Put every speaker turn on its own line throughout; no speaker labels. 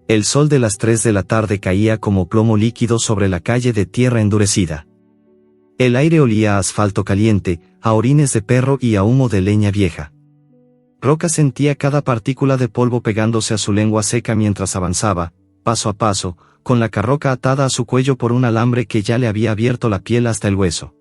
El sol de las 3 de la tarde caía como plomo líquido sobre la calle de tierra endurecida. El aire olía a asfalto caliente, a orines de perro y a humo de leña vieja. Roca sentía cada partícula de polvo pegándose a su lengua seca mientras avanzaba, paso a paso, con la carroca atada a su cuello por un alambre que ya le había abierto la piel hasta el hueso.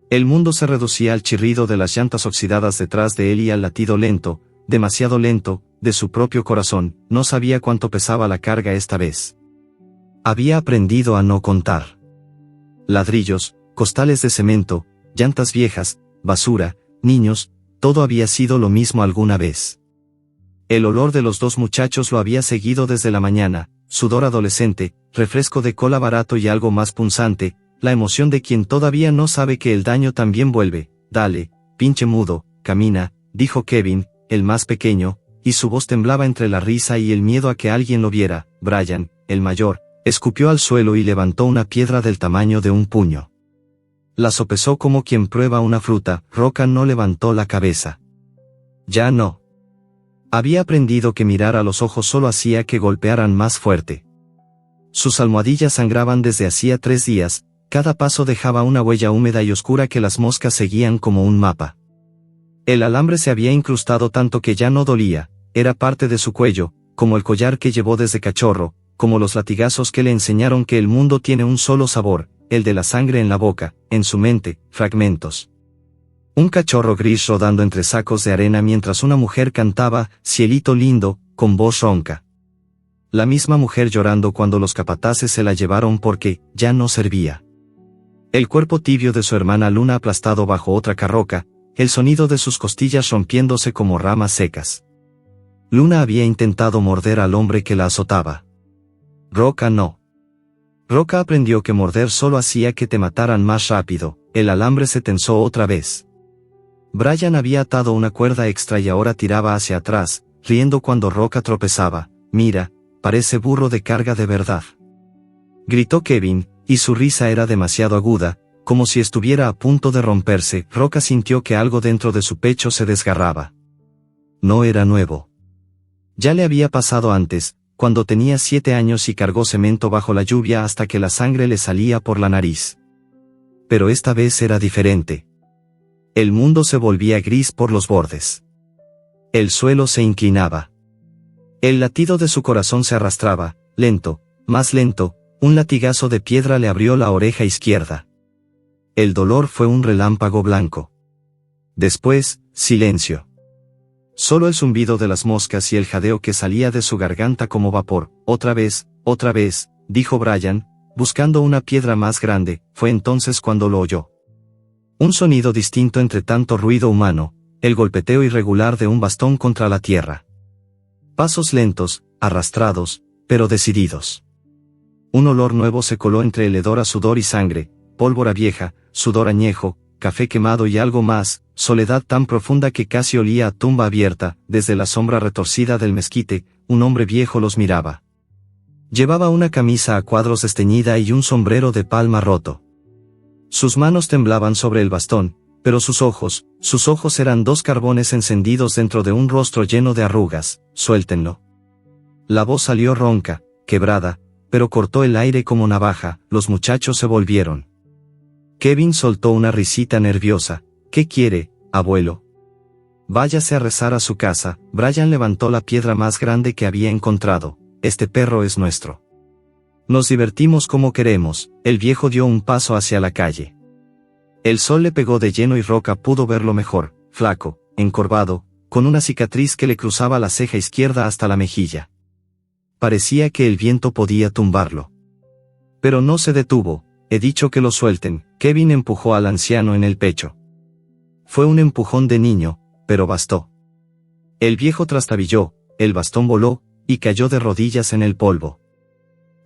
El mundo se reducía al chirrido de las llantas oxidadas detrás de él y al latido lento, demasiado lento, de su propio corazón. No sabía cuánto pesaba la carga esta vez. Había aprendido a no contar. Ladrillos, costales de cemento, llantas viejas, basura, niños, todo había sido lo mismo alguna vez. El olor de los dos muchachos lo había seguido desde la mañana, sudor adolescente, refresco de cola barato y algo más punzante, la emoción de quien todavía no sabe que el daño también vuelve. Dale, pinche mudo, camina, dijo Kevin, el más pequeño, y su voz temblaba entre la risa y el miedo a que alguien lo viera. Brian, el mayor, escupió al suelo y levantó una piedra del tamaño de un puño. La sopesó como quien prueba una fruta. Roca no levantó la cabeza. Ya no. Había aprendido que mirar a los ojos solo hacía que golpearan más fuerte. Sus almohadillas sangraban desde hacía 3 días, cada paso dejaba una huella húmeda y oscura que las moscas seguían como un mapa. El alambre se había incrustado tanto que ya no dolía, era parte de su cuello, como el collar que llevó desde cachorro, como los latigazos que le enseñaron que el mundo tiene un solo sabor, el de la sangre en la boca, en su mente, fragmentos. Un cachorro gris rodando entre sacos de arena mientras una mujer cantaba, cielito lindo, con voz ronca. La misma mujer llorando cuando los capataces se la llevaron porque, ya no servía. El cuerpo tibio de su hermana Luna aplastado bajo otra carroca, el sonido de sus costillas rompiéndose como ramas secas. Luna había intentado morder al hombre que la azotaba. Roca no. Roca aprendió que morder solo hacía que te mataran más rápido. El alambre se tensó otra vez. Brian había atado una cuerda extra y ahora tiraba hacia atrás, riendo cuando Roca tropezaba. Mira, parece burro de carga de verdad. Gritó Kevin, y su risa era demasiado aguda, como si estuviera a punto de romperse. Roca sintió que algo dentro de su pecho se desgarraba. No era nuevo. Ya le había pasado antes, cuando tenía 7 años y cargó cemento bajo la lluvia hasta que la sangre le salía por la nariz. Pero esta vez era diferente. El mundo se volvía gris por los bordes. El suelo se inclinaba. El latido de su corazón se arrastraba, lento, más lento. Un latigazo de piedra le abrió la oreja izquierda. El dolor fue un relámpago blanco. Después, silencio. Solo el zumbido de las moscas y el jadeo que salía de su garganta como vapor. Otra vez, dijo Brian, buscando una piedra más grande. Fue entonces cuando lo oyó. Un sonido distinto entre tanto ruido humano, el golpeteo irregular de un bastón contra la tierra. Pasos lentos, arrastrados, pero decididos. Un olor nuevo se coló entre el hedor a sudor y sangre, pólvora vieja, sudor añejo, café quemado y algo más, soledad tan profunda que casi olía a tumba abierta. Desde la sombra retorcida del mezquite, un hombre viejo los miraba. Llevaba una camisa a cuadros desteñida y un sombrero de palma roto. Sus manos temblaban sobre el bastón, pero sus ojos eran 2 carbones encendidos dentro de un rostro lleno de arrugas. Suéltenlo. La voz salió ronca, quebrada, pero cortó el aire como navaja. Los muchachos se volvieron. Kevin soltó una risita nerviosa. ¿Qué quiere, abuelo? Váyase a rezar a su casa. Brian levantó la piedra más grande que había encontrado. Este perro es nuestro. Nos divertimos como queremos. El viejo dio un paso hacia la calle. El sol le pegó de lleno y Roca pudo verlo mejor, flaco, encorvado, con una cicatriz que le cruzaba la ceja izquierda hasta la mejilla. Parecía que el viento podía tumbarlo. Pero no se detuvo. He dicho que lo suelten. Kevin empujó al anciano en el pecho. Fue un empujón de niño, pero bastó. El viejo trastabilló, el bastón voló, y cayó de rodillas en el polvo.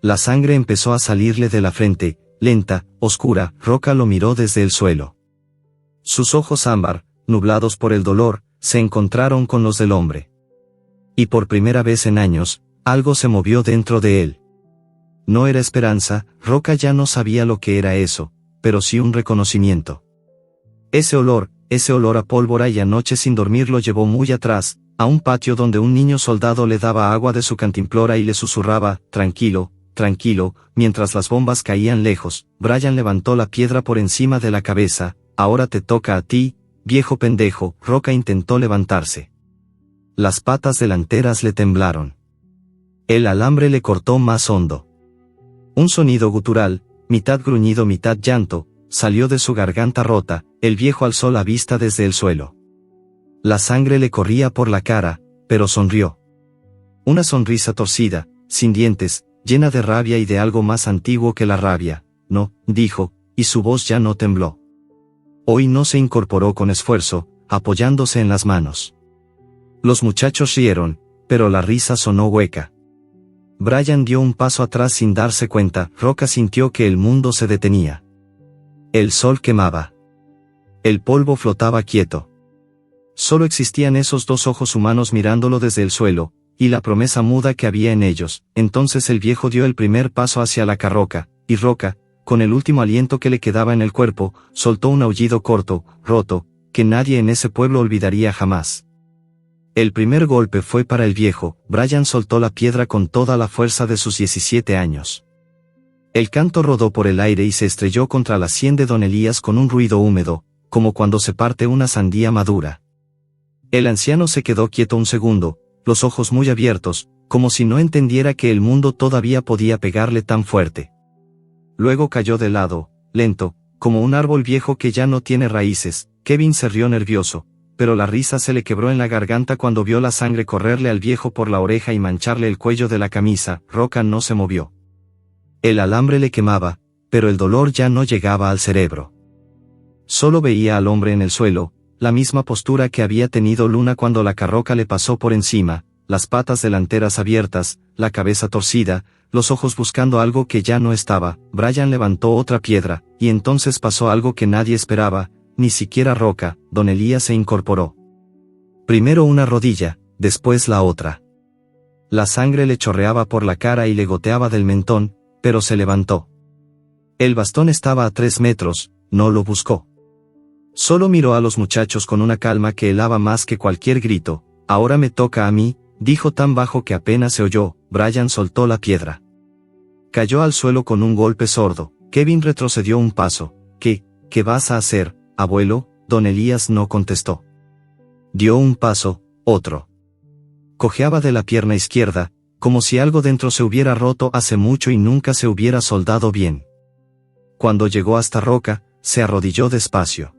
La sangre empezó a salirle de la frente, lenta, oscura. Roca lo miró desde el suelo. Sus ojos ámbar, nublados por el dolor, se encontraron con los del hombre. Y por primera vez en años, algo se movió dentro de él. No era esperanza. Roca ya no sabía lo que era eso, pero sí un reconocimiento. Ese olor a pólvora y a noche sin dormir lo llevó muy atrás, a un patio donde un niño soldado le daba agua de su cantimplora y le susurraba, tranquilo, tranquilo, mientras las bombas caían lejos. Brian levantó la piedra por encima de la cabeza. Ahora te toca a ti, viejo pendejo. Roca intentó levantarse. Las patas delanteras le temblaron. El alambre le cortó más hondo. Un sonido gutural, mitad gruñido mitad llanto, salió de su garganta rota. El viejo alzó la vista desde el suelo. La sangre le corría por la cara, pero sonrió. Una sonrisa torcida, sin dientes, llena de rabia y de algo más antiguo que la rabia. No, dijo, y su voz ya no tembló. Hoy no se incorporó con esfuerzo, apoyándose en las manos. Los muchachos rieron, pero la risa sonó hueca. Brian dio un paso atrás sin darse cuenta. Roca sintió que el mundo se detenía. El sol quemaba. El polvo flotaba quieto. Solo existían esos dos ojos humanos mirándolo desde el suelo, y la promesa muda que había en ellos. Entonces el viejo dio el primer paso hacia la carroca, y Roca, con el último aliento que le quedaba en el cuerpo, soltó un aullido corto, roto, que nadie en ese pueblo olvidaría jamás. El primer golpe fue para el viejo. Brian soltó la piedra con toda la fuerza de sus 17 años. El canto rodó por el aire y se estrelló contra la sien de don Elías con un ruido húmedo, como cuando se parte una sandía madura. El anciano se quedó quieto un segundo, los ojos muy abiertos, como si no entendiera que el mundo todavía podía pegarle tan fuerte. Luego cayó de lado, lento, como un árbol viejo que ya no tiene raíces. Kevin se rió nervioso, pero la risa se le quebró en la garganta cuando vio la sangre correrle al viejo por la oreja y mancharle el cuello de la camisa. Roca no se movió. El alambre le quemaba, pero el dolor ya no llegaba al cerebro. Solo veía al hombre en el suelo, la misma postura que había tenido Luna cuando la carroca le pasó por encima, las patas delanteras abiertas, la cabeza torcida, los ojos buscando algo que ya no estaba. Brian levantó otra piedra, y entonces pasó algo que nadie esperaba, ni siquiera Roca. Don Elías se incorporó. Primero una rodilla, después la otra. La sangre le chorreaba por la cara y le goteaba del mentón, pero se levantó. El bastón estaba a 3 metros, no lo buscó. Solo miró a los muchachos con una calma que helaba más que cualquier grito. Ahora me toca a mí, dijo tan bajo que apenas se oyó. Brian soltó la piedra. Cayó al suelo con un golpe sordo. Kevin retrocedió un paso. ¿Qué vas a hacer, abuelo? Don Elías no contestó. Dio un paso, otro. Cojeaba de la pierna izquierda, como si algo dentro se hubiera roto hace mucho y nunca se hubiera soldado bien. Cuando llegó hasta Roca, se arrodilló despacio.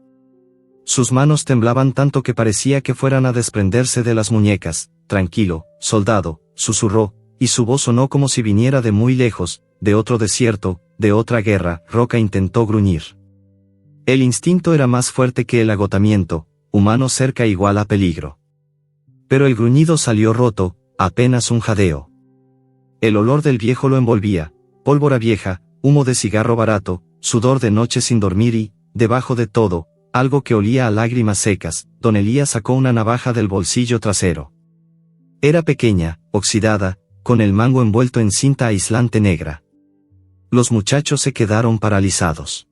Sus manos temblaban tanto que parecía que fueran a desprenderse de las muñecas. Tranquilo, soldado, susurró, y su voz sonó como si viniera de muy lejos, de otro desierto, de otra guerra. Roca intentó gruñir. El instinto era más fuerte que el agotamiento, humano cerca igual a peligro. Pero el gruñido salió roto, apenas un jadeo. El olor del viejo lo envolvía, pólvora vieja, humo de cigarro barato, sudor de noche sin dormir y, debajo de todo, algo que olía a lágrimas secas. Don Elías sacó una navaja del bolsillo trasero. Era pequeña, oxidada, con el mango envuelto en cinta aislante negra. Los muchachos se quedaron paralizados.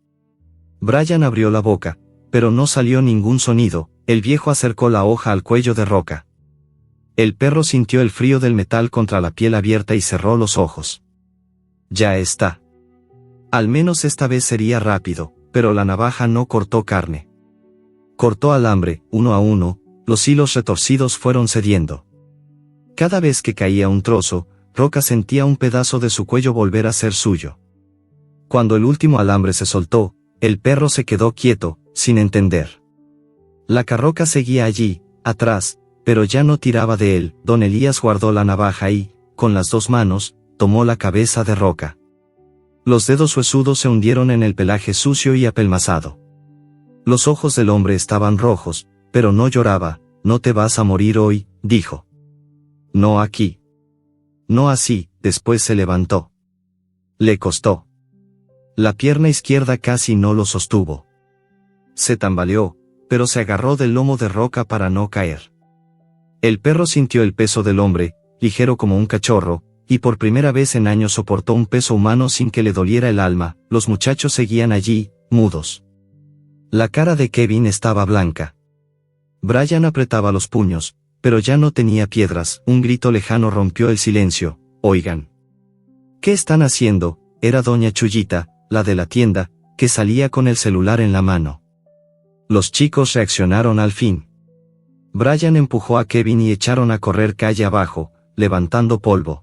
Brian abrió la boca, pero no salió ningún sonido. El viejo acercó la hoja al cuello de Roca. El perro sintió el frío del metal contra la piel abierta y cerró los ojos. Ya está. Al menos esta vez sería rápido, pero la navaja no cortó carne. Cortó alambre. Uno a uno, los hilos retorcidos fueron cediendo. Cada vez que caía un trozo, Roca sentía un pedazo de su cuello volver a ser suyo. Cuando el último alambre se soltó, el perro se quedó quieto, sin entender. La carroca seguía allí, atrás, pero ya no tiraba de él. Don Elías guardó la navaja y, con las dos manos, tomó la cabeza de Roca. Los dedos huesudos se hundieron en el pelaje sucio y apelmazado. Los ojos del hombre estaban rojos, pero no lloraba. No te vas a morir hoy, dijo. No aquí. No así. Después se levantó. Le costó. La pierna izquierda casi no lo sostuvo. Se tambaleó, pero se agarró del lomo de Roca para no caer. El perro sintió el peso del hombre, ligero como un cachorro, y por primera vez en años soportó un peso humano sin que le doliera el alma. Los muchachos seguían allí, mudos. La cara de Kevin estaba blanca. Brian apretaba los puños, pero ya no tenía piedras. Un grito lejano rompió el silencio. «Oigan. ¿Qué están haciendo?», era doña Chuyita, la de la tienda, que salía con el celular en la mano. Los chicos reaccionaron al fin. Brian empujó a Kevin y echaron a correr calle abajo, levantando polvo.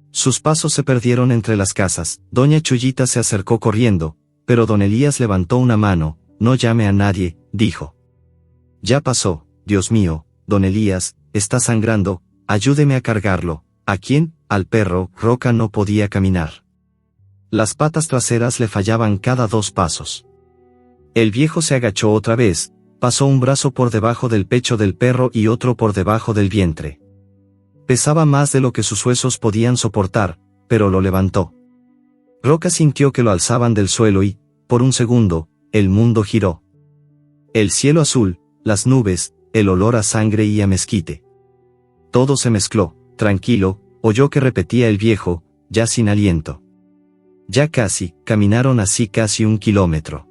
Sus pasos se perdieron entre las casas. Doña Chuyita se acercó corriendo, pero don Elías levantó una mano. «No llame a nadie», dijo. «Ya pasó, Dios mío, don Elías, está sangrando, ayúdeme a cargarlo». ¿A quién? Al perro. Roca no podía caminar. Las patas traseras le fallaban cada 2 pasos. El viejo se agachó otra vez, pasó un brazo por debajo del pecho del perro y otro por debajo del vientre. Pesaba más de lo que sus huesos podían soportar, pero lo levantó. Roca sintió que lo alzaban del suelo y, por un segundo, el mundo giró. El cielo azul, las nubes, el olor a sangre y a mezquite. Todo se mezcló. «Tranquilo», oyó que repetía el viejo, ya sin aliento. Ya casi, caminaron así casi 1 kilómetro.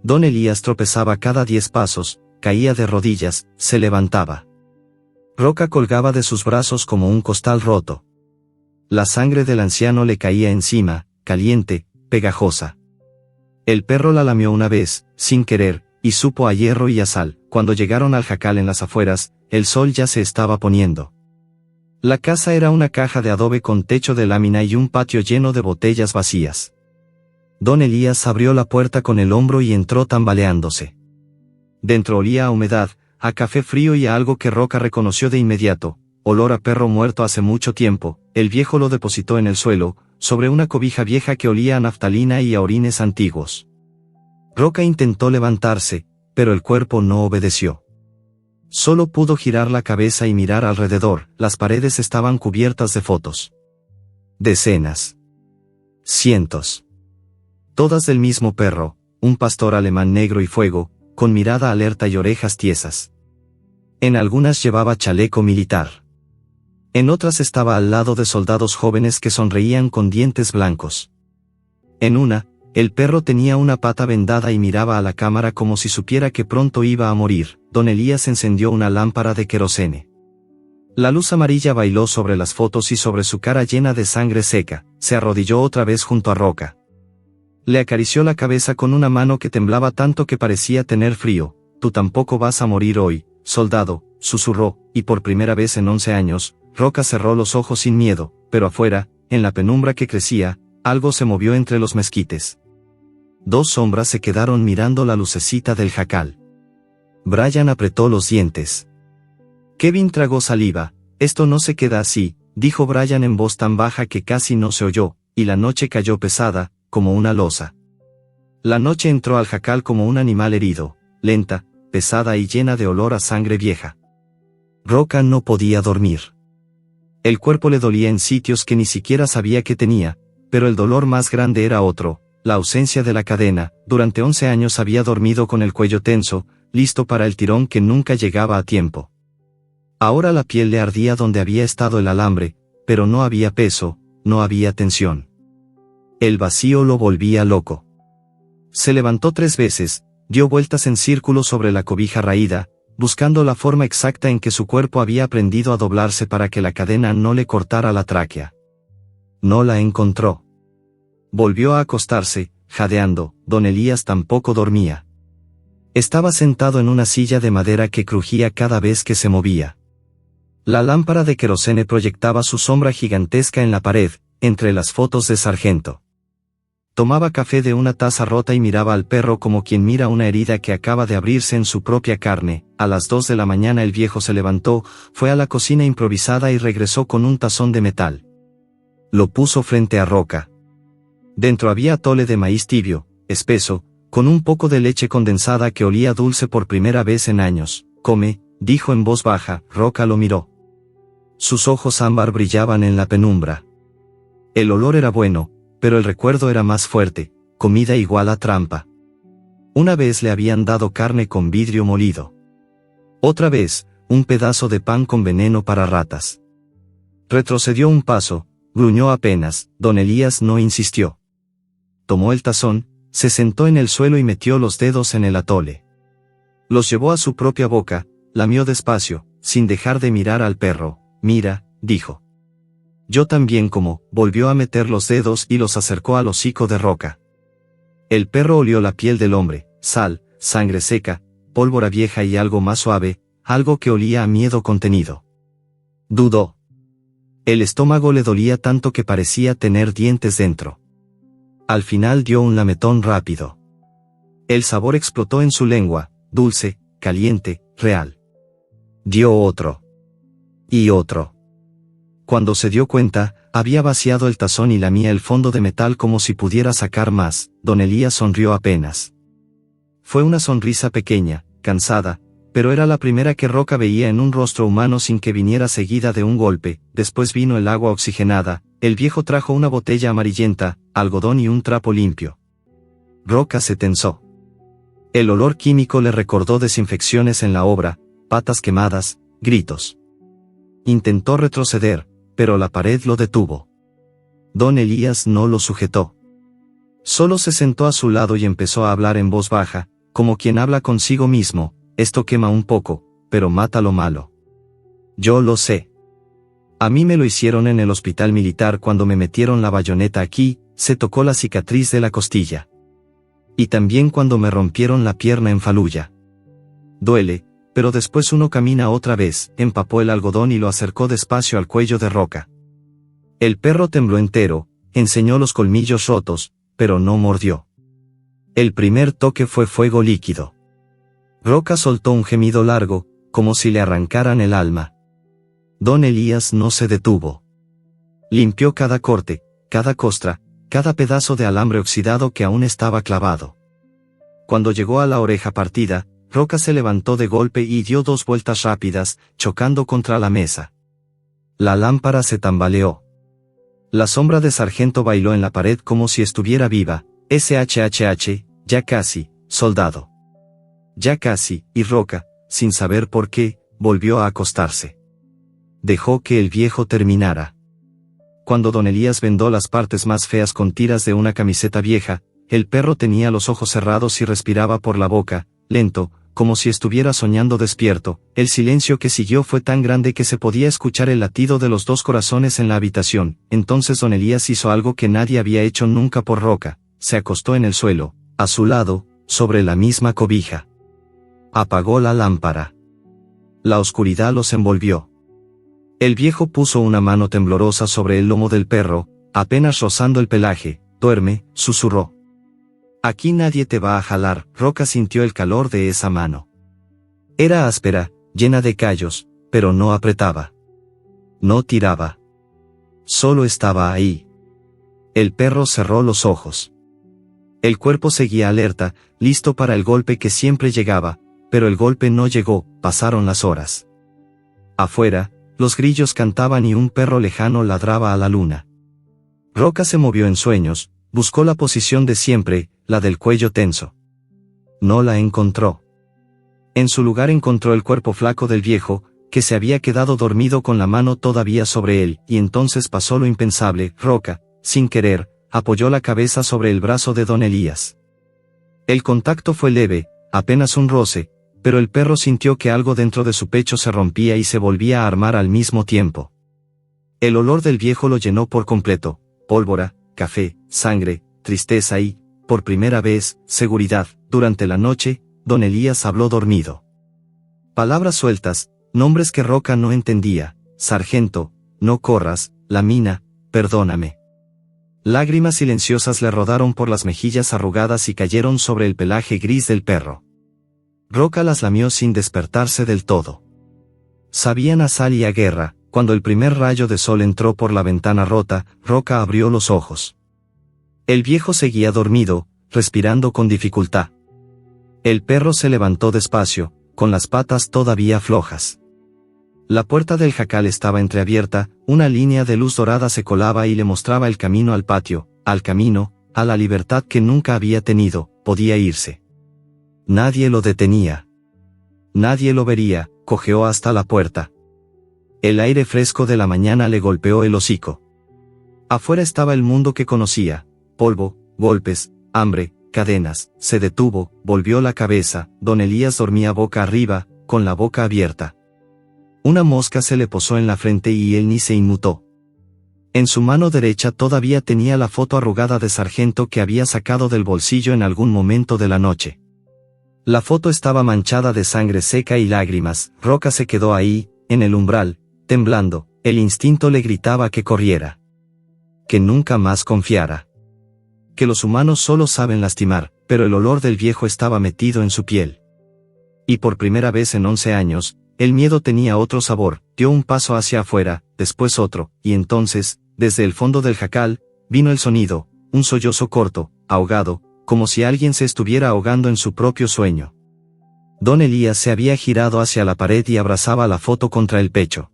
Don Elías tropezaba cada 10 pasos, caía de rodillas, se levantaba. Roca colgaba de sus brazos como un costal roto. La sangre del anciano le caía encima, caliente, pegajosa. El perro la lamió una vez, sin querer, y supo a hierro y a sal. Cuando llegaron al jacal en las afueras, el sol ya se estaba poniendo. La casa era una caja de adobe con techo de lámina y un patio lleno de botellas vacías. Don Elías abrió la puerta con el hombro y entró tambaleándose. Dentro olía a humedad, a café frío y a algo que Roca reconoció de inmediato, olor a perro muerto hace mucho tiempo. El viejo lo depositó en el suelo, sobre una cobija vieja que olía a naftalina y a orines antiguos. Roca intentó levantarse, pero el cuerpo no obedeció. Solo pudo girar la cabeza y mirar alrededor. Las paredes estaban cubiertas de fotos. Decenas. Cientos. Todas del mismo perro, un pastor alemán negro y fuego, con mirada alerta y orejas tiesas. En algunas llevaba chaleco militar. En otras estaba al lado de soldados jóvenes que sonreían con dientes blancos. En una, el perro tenía una pata vendada y miraba a la cámara como si supiera que pronto iba a morir. Don Elías encendió una lámpara de querosene. La luz amarilla bailó sobre las fotos y sobre su cara llena de sangre seca. Se arrodilló otra vez junto a Roca. Le acarició la cabeza con una mano que temblaba tanto que parecía tener frío. «Tú tampoco vas a morir hoy, soldado», susurró, y por primera vez en 11 años, Roca cerró los ojos sin miedo, pero afuera, en la penumbra que crecía, algo se movió entre los mezquites. 2 sombras se quedaron mirando la lucecita del jacal. Brian apretó los dientes. Kevin tragó saliva. «Esto no se queda así», dijo Brian en voz tan baja que casi no se oyó, y la noche cayó pesada, como una losa. La noche entró al jacal como un animal herido, lenta, pesada y llena de olor a sangre vieja. Roca no podía dormir. El cuerpo le dolía en sitios que ni siquiera sabía que tenía, pero el dolor más grande era otro. La ausencia de la cadena. Durante 11 años había dormido con el cuello tenso, listo para el tirón que nunca llegaba a tiempo. Ahora la piel le ardía donde había estado el alambre, pero no había peso, no había tensión. El vacío lo volvía loco. Se levantó 3 veces, dio vueltas en círculo sobre la cobija raída, buscando la forma exacta en que su cuerpo había aprendido a doblarse para que la cadena no le cortara la tráquea. No la encontró. Volvió a acostarse, jadeando. Don Elías tampoco dormía. Estaba sentado en una silla de madera que crujía cada vez que se movía. La lámpara de querosene proyectaba su sombra gigantesca en la pared, entre las fotos de sargento. Tomaba café de una taza rota y miraba al perro como quien mira una herida que acaba de abrirse en su propia carne. A las 2 de la mañana el viejo se levantó, fue a la cocina improvisada y regresó con un tazón de metal. Lo puso frente a Roca. Dentro había atole de maíz tibio, espeso, con un poco de leche condensada que olía dulce por primera vez en años. «Come», dijo en voz baja. Roca lo miró. Sus ojos ámbar brillaban en la penumbra. El olor era bueno, pero el recuerdo era más fuerte. Comida igual a trampa. Una vez le habían dado carne con vidrio molido. Otra vez, un pedazo de pan con veneno para ratas. Retrocedió un paso, gruñó apenas. Don Elías no insistió. Tomó el tazón, se sentó en el suelo y metió los dedos en el atole. Los llevó a su propia boca, lamió despacio, sin dejar de mirar al perro. Mira, dijo. Yo también como, volvió a meter los dedos y los acercó al hocico de Roca. El perro olió la piel del hombre, sal, sangre seca, pólvora vieja y algo más suave, algo que olía a miedo contenido. Dudó. El estómago le dolía tanto que parecía tener dientes dentro. Al final dio un lametón rápido. El sabor explotó en su lengua, dulce, caliente, real. Dio otro. Y otro. Cuando se dio cuenta, había vaciado el tazón y lamía el fondo de metal como si pudiera sacar más. Don Elías sonrió apenas. Fue una sonrisa pequeña, cansada, pero era la primera que Roca veía en un rostro humano sin que viniera seguida de un golpe. Después vino el agua oxigenada, el viejo trajo una botella amarillenta, algodón y un trapo limpio. Roca se tensó. El olor químico le recordó desinfecciones en la obra, patas quemadas, gritos. Intentó retroceder, pero la pared lo detuvo. Don Elías no lo sujetó. Solo se sentó a su lado y empezó a hablar en voz baja, como quien habla consigo mismo. Esto quema un poco, pero mata lo malo. Yo lo sé. A mí me lo hicieron en el hospital militar cuando me metieron la bayoneta aquí, se tocó la cicatriz de la costilla. Y también cuando me rompieron la pierna en Faluya. Duele, pero después uno camina otra vez. Empapó el algodón y lo acercó despacio al cuello de Roca. El perro tembló entero, enseñó los colmillos rotos, pero no mordió. El primer toque fue fuego líquido. Roca soltó un gemido largo, como si le arrancaran el alma. Don Elías no se detuvo. Limpió cada corte, cada costra, cada pedazo de alambre oxidado que aún estaba clavado. Cuando llegó a la oreja partida, Roca se levantó de golpe y dio 2 vueltas rápidas, chocando contra la mesa. La lámpara se tambaleó. La sombra de Sargento bailó en la pared como si estuviera viva. SHHH, ya casi, soldado. Ya casi, y Roca, sin saber por qué, volvió a acostarse. Dejó que el viejo terminara. Cuando don Elías vendó las partes más feas con tiras de una camiseta vieja, el perro tenía los ojos cerrados y respiraba por la boca, lento, como si estuviera soñando despierto. El silencio que siguió fue tan grande que se podía escuchar el latido de los 2 corazones en la habitación. Entonces don Elías hizo algo que nadie había hecho nunca por Roca, se acostó en el suelo, a su lado, sobre la misma cobija. Apagó la lámpara. La oscuridad los envolvió. El viejo puso una mano temblorosa sobre el lomo del perro, apenas rozando el pelaje. Duerme, susurró. Aquí nadie te va a jalar. Roca sintió el calor de esa mano. Era áspera, llena de callos, pero no apretaba. No tiraba. Solo estaba ahí. El perro cerró los ojos. El cuerpo seguía alerta, listo para el golpe que siempre llegaba, pero el golpe no llegó. Pasaron las horas. Afuera, los grillos cantaban y un perro lejano ladraba a la luna. Roca se movió en sueños, buscó la posición de siempre, la del cuello tenso. No la encontró. En su lugar encontró el cuerpo flaco del viejo, que se había quedado dormido con la mano todavía sobre él, y entonces pasó lo impensable. Roca, sin querer, apoyó la cabeza sobre el brazo de don Elías. El contacto fue leve, apenas un roce, pero el perro sintió que algo dentro de su pecho se rompía y se volvía a armar al mismo tiempo. El olor del viejo lo llenó por completo: pólvora, café, sangre, tristeza y, por primera vez, seguridad. Durante la noche, don Elías habló dormido. Palabras sueltas, nombres que Roca no entendía: sargento, no corras, la mina, perdóname. Lágrimas silenciosas le rodaron por las mejillas arrugadas y cayeron sobre el pelaje gris del perro. Roca las lamió sin despertarse del todo. Sabían a sal y a guerra. Cuando el primer rayo de sol entró por la ventana rota, Roca abrió los ojos. El viejo seguía dormido, respirando con dificultad. El perro se levantó despacio, con las patas todavía flojas. La puerta del jacal estaba entreabierta, una línea de luz dorada se colaba y le mostraba el camino al patio, al camino, a la libertad que nunca había tenido. Podía irse. Nadie lo detenía. Nadie lo vería. Cojeó hasta la puerta. El aire fresco de la mañana le golpeó el hocico. Afuera estaba el mundo que conocía: polvo, golpes, hambre, cadenas. Se detuvo, volvió la cabeza. Don Elías dormía boca arriba, con la boca abierta. Una mosca se le posó en la frente y él ni se inmutó. En su mano derecha todavía tenía la foto arrugada de sargento que había sacado del bolsillo en algún momento de la noche. La foto estaba manchada de sangre seca y lágrimas. Roca se quedó ahí, en el umbral, temblando. El instinto le gritaba que corriera. Que nunca más confiara. Que los humanos solo saben lastimar, pero el olor del viejo estaba metido en su piel. Y por primera vez en 11 años, el miedo tenía otro sabor. Dio un paso hacia afuera, después otro, y entonces, desde el fondo del jacal, vino el sonido, un sollozo corto, ahogado, como si alguien se estuviera ahogando en su propio sueño. Don Elías se había girado hacia la pared y abrazaba la foto contra el pecho.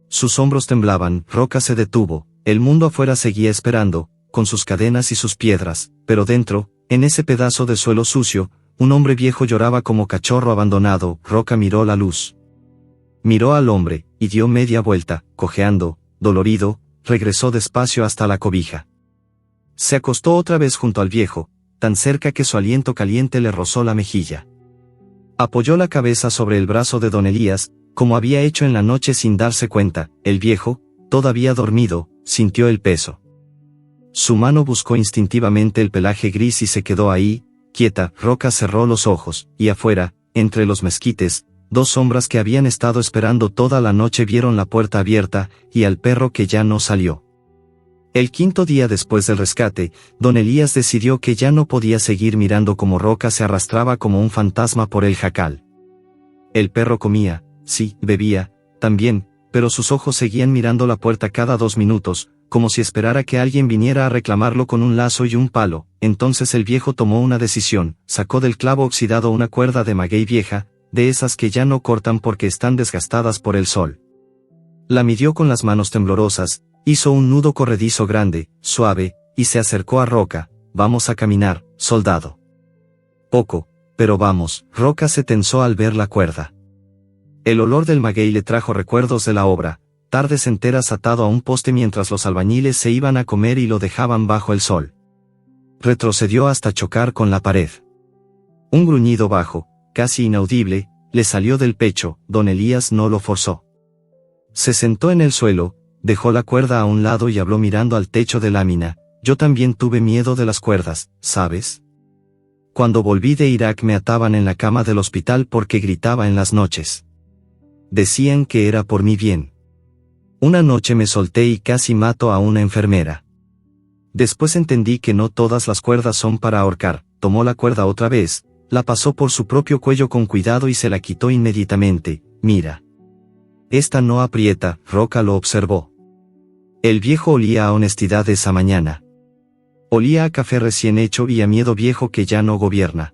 Sus hombros temblaban. Roca se detuvo. El mundo afuera seguía esperando, con sus cadenas y sus piedras, pero dentro, en ese pedazo de suelo sucio, un hombre viejo lloraba como cachorro abandonado. Roca miró la luz. Miró al hombre, y dio media vuelta, cojeando, dolorido, regresó despacio hasta la cobija. Se acostó otra vez junto al viejo, tan cerca que su aliento caliente le rozó la mejilla. Apoyó la cabeza sobre el brazo de don Elías, como había hecho en la noche sin darse cuenta. El viejo, todavía dormido, sintió el peso. Su mano buscó instintivamente el pelaje gris y se quedó ahí, quieta. Roca cerró los ojos, y afuera, entre los mezquites, dos sombras que habían estado esperando toda la noche vieron la puerta abierta, y al perro que ya no salió. El quinto día después del rescate, don Elías decidió que ya no podía seguir mirando como Roca se arrastraba como un fantasma por el jacal. El perro comía, sí, bebía, también, pero sus ojos seguían mirando la puerta cada 2 minutos, como si esperara que alguien viniera a reclamarlo con un lazo y un palo. Entonces el viejo tomó una decisión, sacó del clavo oxidado una cuerda de maguey vieja, de esas que ya no cortan porque están desgastadas por el sol. La midió con las manos temblorosas, hizo un nudo corredizo grande, suave, y se acercó a Roca. Vamos a caminar, soldado. Poco, pero vamos. Roca se tensó al ver la cuerda. El olor del maguey le trajo recuerdos de la obra, tardes enteras atado a un poste mientras los albañiles se iban a comer y lo dejaban bajo el sol. Retrocedió hasta chocar con la pared. Un gruñido bajo, casi inaudible, le salió del pecho. Don Elías no lo forzó. Se sentó en el suelo, dejó la cuerda a un lado y habló mirando al techo de lámina. Yo también tuve miedo de las cuerdas, ¿sabes? Cuando volví de Irak me ataban en la cama del hospital porque gritaba en las noches. Decían que era por mi bien. Una noche me solté y casi mato a una enfermera. Después entendí que no todas las cuerdas son para ahorcar. Tomó la cuerda otra vez, la pasó por su propio cuello con cuidado y se la quitó inmediatamente. Mira. Esta no aprieta. Roca lo observó. El viejo olía a honestidad esa mañana. Olía a café recién hecho y a miedo viejo que ya no gobierna.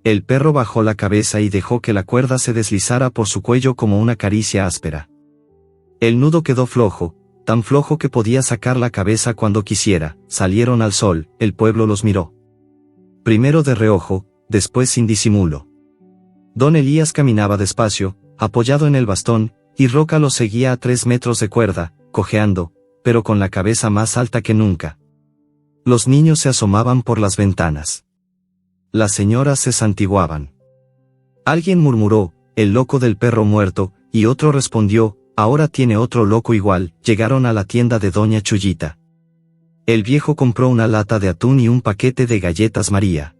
El perro bajó la cabeza y dejó que la cuerda se deslizara por su cuello como una caricia áspera. El nudo quedó flojo, tan flojo que podía sacar la cabeza cuando quisiera. Salieron al sol. El pueblo los miró. Primero de reojo, después sin disimulo. Don Elías caminaba despacio, apoyado en el bastón, y Roca lo seguía a 3 metros de cuerda, cojeando, pero con la cabeza más alta que nunca. Los niños se asomaban por las ventanas. Las señoras se santiguaban. Alguien murmuró, el loco del perro muerto, y otro respondió, ahora tiene otro loco igual. Llegaron a la tienda de doña Chullita. El viejo compró una lata de atún y un paquete de galletas María.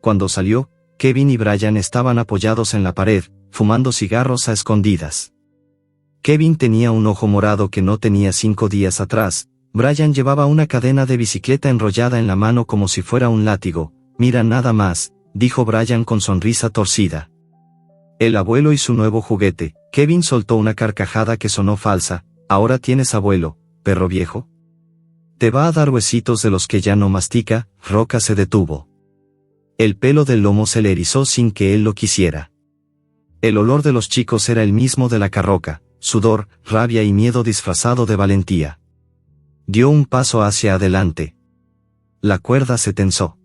Cuando salió, Kevin y Brian estaban apoyados en la pared, fumando cigarros a escondidas. Kevin tenía un ojo morado que no tenía 5 días atrás. Brian llevaba una cadena de bicicleta enrollada en la mano como si fuera un látigo. Mira nada más, dijo Brian con sonrisa torcida. El abuelo y su nuevo juguete. Kevin soltó una carcajada que sonó falsa. ¿Ahora tienes abuelo, perro viejo? ¿Te va a dar huesitos de los que ya no mastica? Roca se detuvo. El pelo del lomo se le erizó sin que él lo quisiera. El olor de los chicos era el mismo de la carroca, sudor, rabia y miedo disfrazado de valentía. Dio un paso hacia adelante. La cuerda se tensó.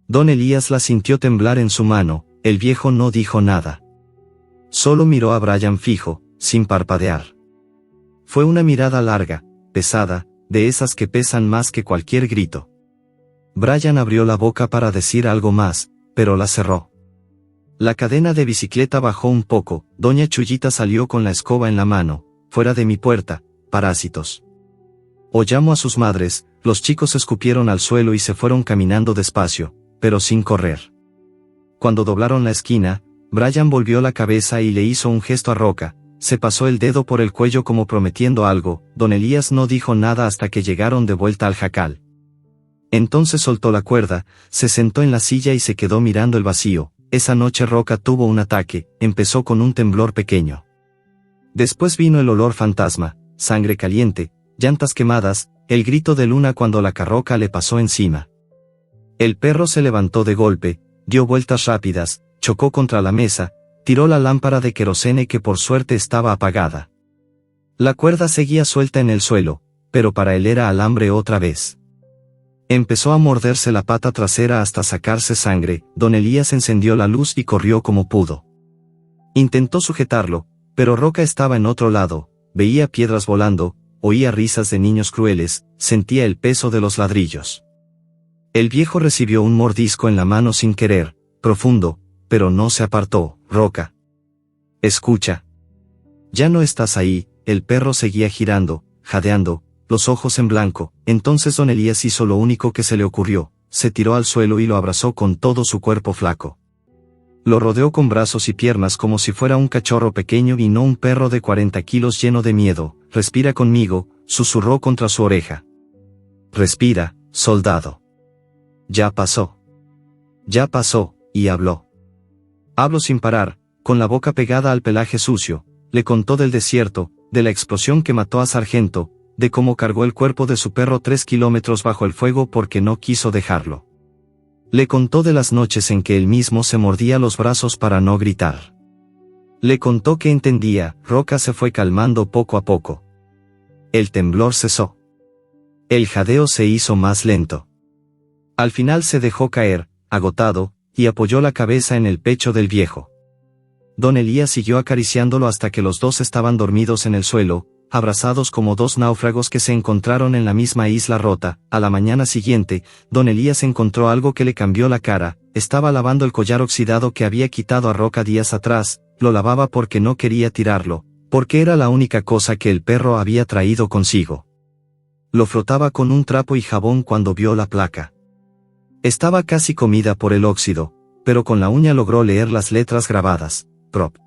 Don Elías la sintió temblar en su mano. El viejo no dijo nada. Solo miró a Brian fijo, sin parpadear. Fue una mirada larga, pesada, de esas que pesan más que cualquier grito. Brian abrió la boca para decir algo más, pero la cerró. La cadena de bicicleta bajó un poco, doña Chullita salió con la escoba en la mano. Fuera de mi puerta, parásitos. O llamo a sus madres. Los chicos escupieron al suelo y se fueron caminando despacio, pero sin correr. Cuando doblaron la esquina, Brian volvió la cabeza y le hizo un gesto a Roca. Se pasó el dedo por el cuello como prometiendo algo. Don Elías no dijo nada hasta que llegaron de vuelta al jacal. Entonces soltó la cuerda, se sentó en la silla y se quedó mirando el vacío. Esa noche Roca tuvo un ataque, empezó con un temblor pequeño. Después vino el olor fantasma, sangre caliente, llantas quemadas, el grito de Luna cuando la carroca le pasó encima. El perro se levantó de golpe, dio vueltas rápidas, chocó contra la mesa, tiró la lámpara de querosene que por suerte estaba apagada. La cuerda seguía suelta en el suelo, pero para él era alambre otra vez. Empezó a morderse la pata trasera hasta sacarse sangre. Don Elías encendió la luz y corrió como pudo. Intentó sujetarlo, pero Roca estaba en otro lado, veía piedras volando, oía risas de niños crueles, sentía el peso de los ladrillos. El viejo recibió un mordisco en la mano sin querer, profundo, pero no se apartó. Roca. Escucha. Ya no estás ahí. El perro seguía girando, jadeando, los ojos en blanco. Entonces don Elías hizo lo único que se le ocurrió, se tiró al suelo y lo abrazó con todo su cuerpo flaco. Lo rodeó con brazos y piernas como si fuera un cachorro pequeño y no un perro de 40 kilos lleno de miedo. Respira conmigo, susurró contra su oreja. Respira, soldado. Ya pasó. Ya pasó, y habló. Habló sin parar, con la boca pegada al pelaje sucio. Le contó del desierto, de la explosión que mató a Sargento, de cómo cargó el cuerpo de su perro 3 kilómetros bajo el fuego porque no quiso dejarlo. Le contó de las noches en que él mismo se mordía los brazos para no gritar. Le contó que entendía. Roca se fue calmando poco a poco. El temblor cesó. El jadeo se hizo más lento. Al final se dejó caer, agotado, y apoyó la cabeza en el pecho del viejo. Don Elías siguió acariciándolo hasta que los dos estaban dormidos en el suelo, abrazados como dos náufragos que se encontraron en la misma isla rota. A la mañana siguiente, don Elías encontró algo que le cambió la cara. Estaba lavando el collar oxidado que había quitado a Roca días atrás. Lo lavaba porque no quería tirarlo, porque era la única cosa que el perro había traído consigo. Lo frotaba con un trapo y jabón cuando vio la placa. Estaba casi comida por el óxido, pero con la uña logró leer las letras grabadas. Prop.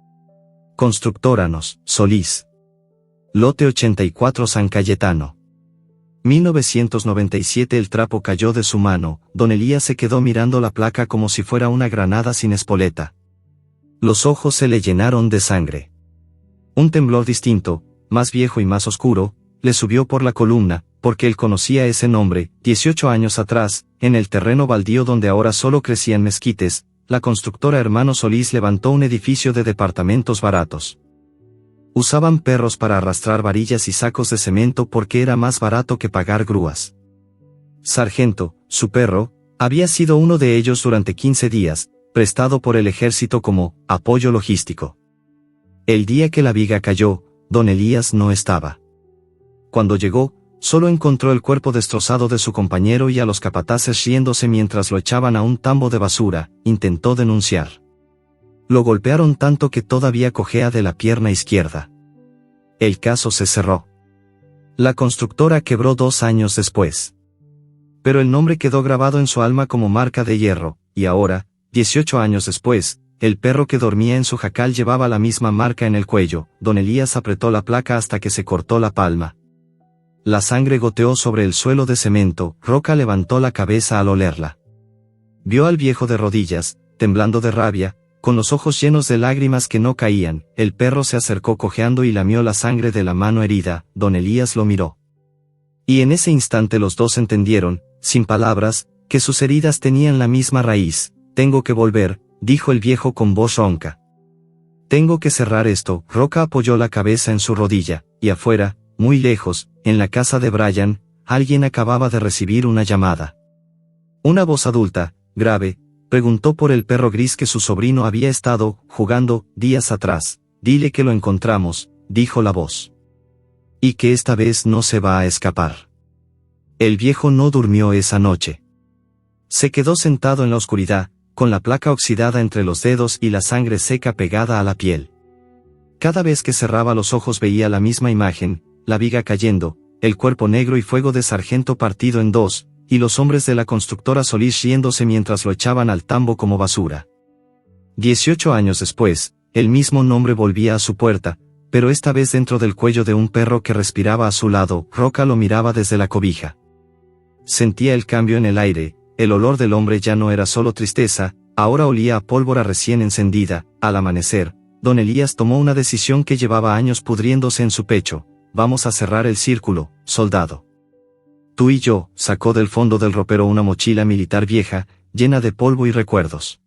Constructoranos, Solís. Lote 84 San Cayetano. 1997. El trapo cayó de su mano. Don Elías se quedó mirando la placa como si fuera una granada sin espoleta. Los ojos se le llenaron de sangre. Un temblor distinto, más viejo y más oscuro, le subió por la columna, porque él conocía ese nombre. 18 años atrás, en el terreno baldío donde ahora solo crecían mezquites, la constructora Hermano Solís levantó un edificio de departamentos baratos. Usaban perros para arrastrar varillas y sacos de cemento porque era más barato que pagar grúas. Sargento, su perro, había sido uno de ellos durante 15 días, prestado por el ejército como apoyo logístico. El día que la viga cayó, don Elías no estaba. Cuando llegó, solo encontró el cuerpo destrozado de su compañero y a los capataces riéndose mientras lo echaban a un tambo de basura. Intentó denunciar. Lo golpearon tanto que todavía cojea de la pierna izquierda. El caso se cerró. La constructora quebró 2 años después. Pero el nombre quedó grabado en su alma como marca de hierro, y ahora, 18 años después, el perro que dormía en su jacal llevaba la misma marca en el cuello. Don Elías apretó la placa hasta que se cortó la palma. La sangre goteó sobre el suelo de cemento. Roca levantó la cabeza al olerla. Vio al viejo de rodillas, temblando de rabia, con los ojos llenos de lágrimas que no caían. El perro se acercó cojeando y lamió la sangre de la mano herida. Don Elías lo miró. Y en ese instante los dos entendieron, sin palabras, que sus heridas tenían la misma raíz. Tengo que volver, dijo el viejo con voz ronca. Tengo que cerrar esto. Roca apoyó la cabeza en su rodilla, y afuera, muy lejos, en la casa de Brian, alguien acababa de recibir una llamada. Una voz adulta, grave, preguntó por el perro gris que su sobrino había estado jugando días atrás. Dile que lo encontramos, dijo la voz. Y que esta vez no se va a escapar. El viejo no durmió esa noche. Se quedó sentado en la oscuridad, con la placa oxidada entre los dedos y la sangre seca pegada a la piel. Cada vez que cerraba los ojos veía la misma imagen, la viga cayendo, el cuerpo negro y fuego de Sargento partido en dos, y los hombres de la constructora Solís riéndose mientras lo echaban al tambo como basura. 18 años después, el mismo nombre volvía a su puerta, pero esta vez dentro del cuello de un perro que respiraba a su lado. Roca lo miraba desde la cobija. Sentía el cambio en el aire, el olor del hombre ya no era solo tristeza, ahora olía a pólvora recién encendida. Al amanecer, don Elías tomó una decisión que llevaba años pudriéndose en su pecho: vamos a cerrar el círculo, soldado. Tú y yo. Sacó del fondo del ropero una mochila militar vieja, llena de polvo y recuerdos.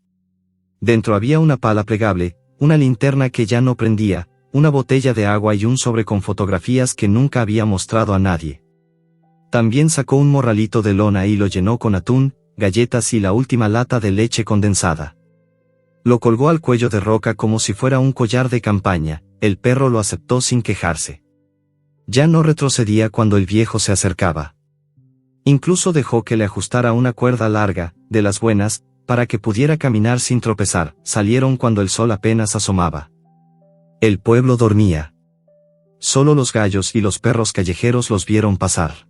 Dentro había una pala plegable, una linterna que ya no prendía, una botella de agua y un sobre con fotografías que nunca había mostrado a nadie. También sacó un morralito de lona y lo llenó con atún, galletas y la última lata de leche condensada. Lo colgó al cuello de Roca como si fuera un collar de campaña. El perro lo aceptó sin quejarse. Ya no retrocedía cuando el viejo se acercaba. Incluso dejó que le ajustara una cuerda larga, de las buenas, para que pudiera caminar sin tropezar. Salieron cuando el sol apenas asomaba. El pueblo dormía. Solo los gallos y los perros callejeros los vieron pasar.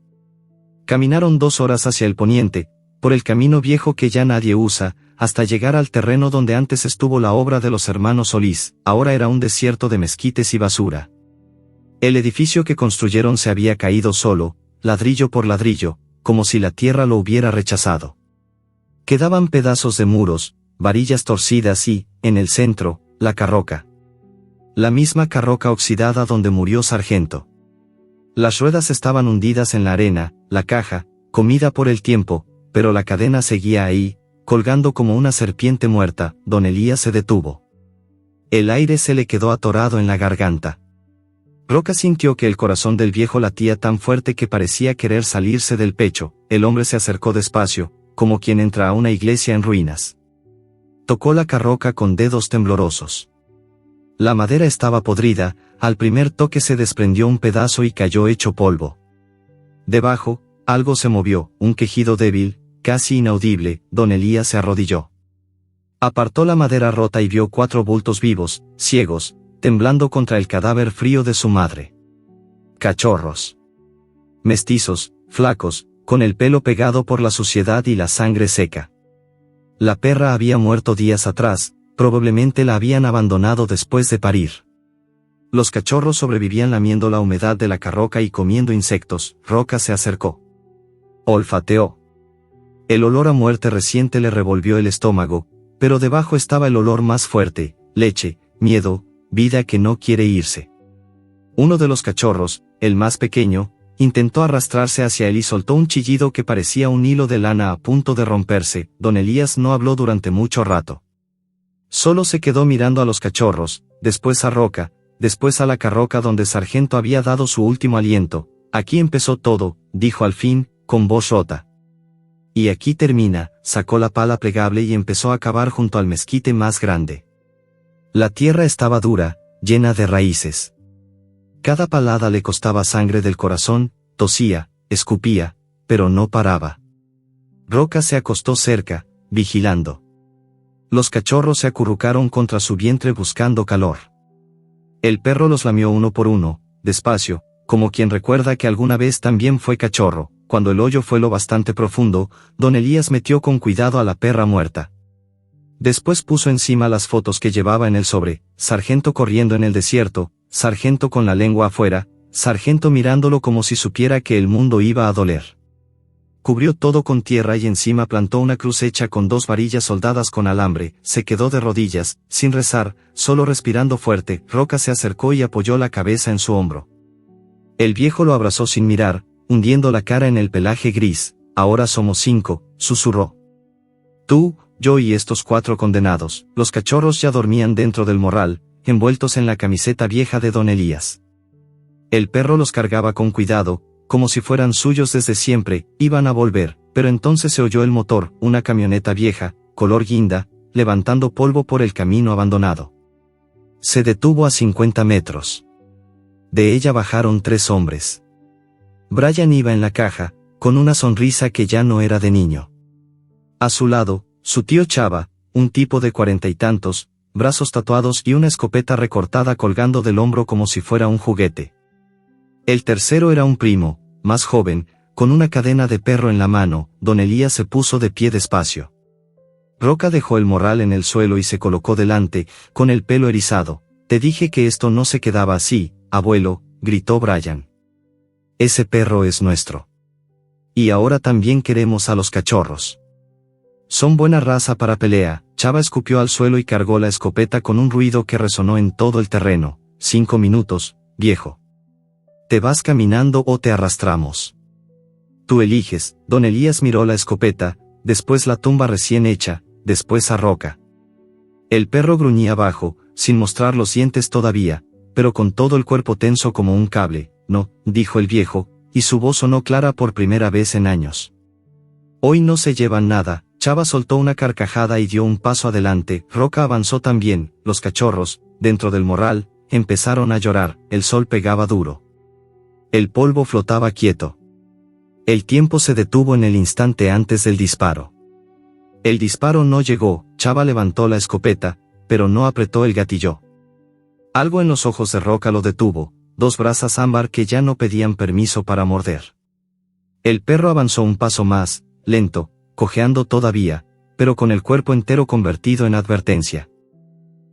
Caminaron 2 horas hacia el poniente, por el camino viejo que ya nadie usa, hasta llegar al terreno donde antes estuvo la obra de los hermanos Solís. Ahora era un desierto de mezquites y basura. El edificio que construyeron se había caído solo, ladrillo por ladrillo, como si la tierra lo hubiera rechazado. Quedaban pedazos de muros, varillas torcidas y, en el centro, la carroca. La misma carroca oxidada donde murió Sargento. Las ruedas estaban hundidas en la arena, la caja, comida por el tiempo, pero la cadena seguía ahí, colgando como una serpiente muerta. Don Elías se detuvo. El aire se le quedó atorado en la garganta. Roca sintió que el corazón del viejo latía tan fuerte que parecía querer salirse del pecho. El hombre se acercó despacio, como quien entra a una iglesia en ruinas. Tocó la carroca con dedos temblorosos. La madera estaba podrida. Al primer toque se desprendió un pedazo y cayó hecho polvo. Debajo, algo se movió, un quejido débil, casi inaudible. Don Elías se arrodilló. Apartó la madera rota y vio 4 bultos vivos, ciegos, temblando contra el cadáver frío de su madre. Cachorros. Mestizos, flacos, con el pelo pegado por la suciedad y la sangre seca. La perra había muerto días atrás, probablemente la habían abandonado después de parir. Los cachorros sobrevivían lamiendo la humedad de la carroca y comiendo insectos. Roca se acercó. Olfateó. El olor a muerte reciente le revolvió el estómago, pero debajo estaba el olor más fuerte: leche, miedo, vida que no quiere irse. Uno de los cachorros, el más pequeño, intentó arrastrarse hacia él y soltó un chillido que parecía un hilo de lana a punto de romperse. Don Elías no habló durante mucho rato. Solo se quedó mirando a los cachorros, después a Roca, después a la carroca donde Sargento había dado su último aliento. Aquí empezó todo, dijo al fin, con voz rota. Y aquí termina. Sacó la pala plegable y empezó a cavar junto al mezquite más grande. La tierra estaba dura, llena de raíces. Cada palada le costaba sangre del corazón. Tosía, escupía, pero no paraba. Roca se acostó cerca, vigilando. Los cachorros se acurrucaron contra su vientre buscando calor. El perro los lamió uno por uno, despacio, como quien recuerda que alguna vez también fue cachorro. Cuando el hoyo fue lo bastante profundo, don Elías metió con cuidado a la perra muerta. Después puso encima las fotos que llevaba en el sobre: Sargento corriendo en el desierto, Sargento con la lengua afuera, Sargento mirándolo como si supiera que el mundo iba a doler. Cubrió todo con tierra y encima plantó una cruz hecha con 2 varillas soldadas con alambre. Se quedó de rodillas, sin rezar, solo respirando fuerte. Roca se acercó y apoyó la cabeza en su hombro. El viejo lo abrazó sin mirar, hundiendo la cara en el pelaje gris. Ahora somos 5, susurró. Tú, yo y estos 4 condenados. Los cachorros ya dormían dentro del morral, envueltos en la camiseta vieja de don Elías. El perro los cargaba con cuidado, como si fueran suyos desde siempre. Iban a volver, pero entonces se oyó el motor, una camioneta vieja, color guinda, levantando polvo por el camino abandonado. Se detuvo a 50 metros. De ella bajaron 3 hombres. Brian iba en la caja, con una sonrisa que ya no era de niño. A su lado, su tío Chava, un tipo de 40 y tantos, brazos tatuados y una escopeta recortada colgando del hombro como si fuera un juguete. El tercero era un primo, más joven, con una cadena de perro en la mano. Don Elías se puso de pie despacio. Roca dejó el morral en el suelo y se colocó delante, con el pelo erizado. «Te dije que esto no se quedaba así, abuelo», gritó Brian. «Ese perro es nuestro. Y ahora también queremos a los cachorros. Son buena raza para pelea». Chava escupió al suelo y cargó la escopeta con un ruido que resonó en todo el terreno. 5 minutos, viejo. ¿Te vas caminando o te arrastramos? Tú eliges». Don Elías miró la escopeta, después la tumba recién hecha, después a Roca. El perro gruñía bajo, sin mostrar los dientes todavía, pero con todo el cuerpo tenso como un cable. «No», dijo el viejo, y su voz sonó clara por primera vez en años. «Hoy no se llevan nada». Chava soltó una carcajada y dio un paso adelante. Roca avanzó también. Los cachorros, dentro del morral, empezaron a llorar. El sol pegaba duro. El polvo flotaba quieto. El tiempo se detuvo en el instante antes del disparo. El disparo no llegó. Chava levantó la escopeta, pero no apretó el gatillo. Algo en los ojos de Roca lo detuvo. 2 brasas ámbar que ya no pedían permiso para morder. El perro avanzó un paso más, lento, cojeando todavía, pero con el cuerpo entero convertido en advertencia.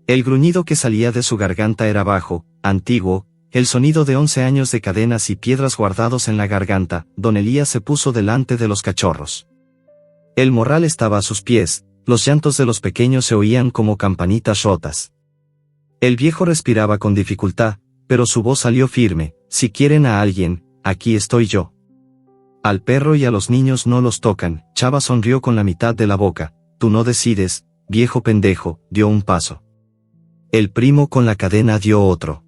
El gruñido que salía de su garganta era bajo, antiguo, el sonido de 11 años de cadenas y piedras guardados en la garganta. Don Elías se puso delante de los cachorros. El morral estaba a sus pies, los llantos de los pequeños se oían como campanitas rotas. El viejo respiraba con dificultad, pero su voz salió firme: «Si quieren a alguien, aquí estoy yo. Al perro y a los niños no los tocan». Chava sonrió con la mitad de la boca. «Tú no decides, viejo pendejo», dio un paso. El primo con la cadena dio otro.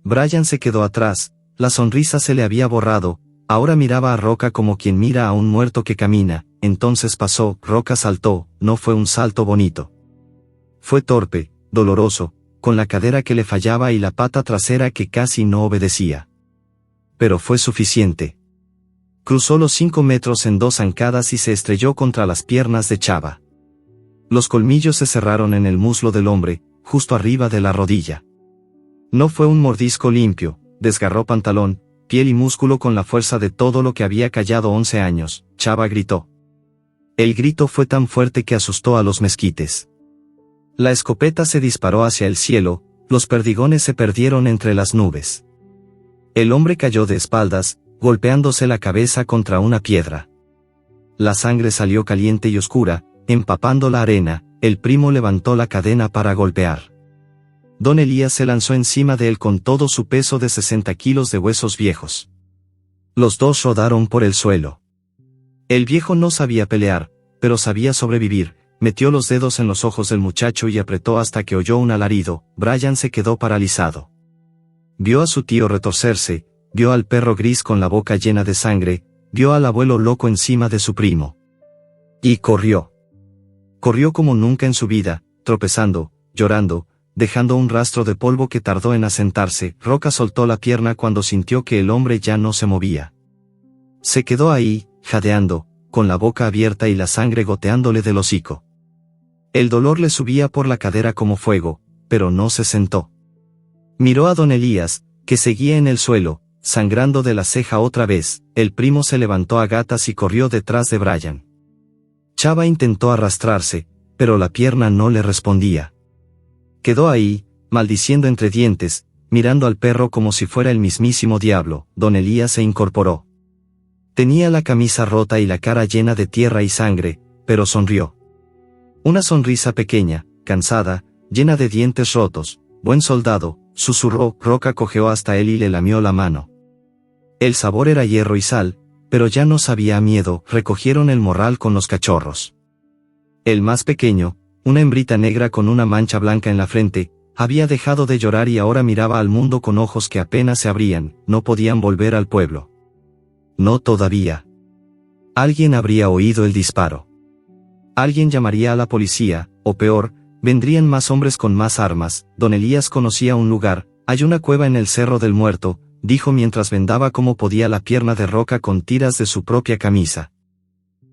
Brian se quedó atrás, la sonrisa se le había borrado, ahora miraba a Roca como quien mira a un muerto que camina. Entonces pasó. Roca saltó. No fue un salto bonito. Fue torpe, doloroso, con la cadera que le fallaba y la pata trasera que casi no obedecía. Pero fue suficiente. Cruzó los 5 metros en 2 zancadas y se estrelló contra las piernas de Chava. Los colmillos se cerraron en el muslo del hombre, justo arriba de la rodilla. No fue un mordisco limpio, desgarró pantalón, piel y músculo con la fuerza de todo lo que había callado 11 años. Chava gritó. El grito fue tan fuerte que asustó a los mezquites. La escopeta se disparó hacia el cielo, los perdigones se perdieron entre las nubes. El hombre cayó de espaldas, golpeándose la cabeza contra una piedra. La sangre salió caliente y oscura, empapando la arena. El primo levantó la cadena para golpear. Don Elías se lanzó encima de él con todo su peso de 60 kilos de huesos viejos. Los dos rodaron por el suelo. El viejo no sabía pelear, pero sabía sobrevivir. Metió los dedos en los ojos del muchacho y apretó hasta que oyó un alarido. Brian se quedó paralizado. Vio a su tío retorcerse, vio al perro gris con la boca llena de sangre, vio al abuelo loco encima de su primo. Y corrió. Corrió como nunca en su vida, tropezando, llorando, dejando un rastro de polvo que tardó en asentarse. Roca soltó la pierna cuando sintió que el hombre ya no se movía. Se quedó ahí, jadeando, con la boca abierta y la sangre goteándole del hocico. El dolor le subía por la cadera como fuego, pero no se sentó. Miró a don Elías, que seguía en el suelo, sangrando de la ceja otra vez. El primo se levantó a gatas y corrió detrás de Brian. Chava intentó arrastrarse, pero la pierna no le respondía. Quedó ahí, maldiciendo entre dientes, mirando al perro como si fuera el mismísimo diablo. Don Elías se incorporó. Tenía la camisa rota y la cara llena de tierra y sangre, pero sonrió. Una sonrisa pequeña, cansada, llena de dientes rotos. «Buen soldado», susurró. Roca cojeó hasta él y le lamió la mano. El sabor era hierro y sal, pero ya no sabía a miedo. Recogieron el morral con los cachorros. El más pequeño, una hembrita negra con una mancha blanca en la frente, había dejado de llorar y ahora miraba al mundo con ojos que apenas se abrían. No podían volver al pueblo. No todavía. Alguien habría oído el disparo. Alguien llamaría a la policía, o peor, vendrían más hombres con más armas. Don Elías conocía un lugar. «Hay una cueva en el Cerro del Muerto», dijo mientras vendaba como podía la pierna de Roca con tiras de su propia camisa.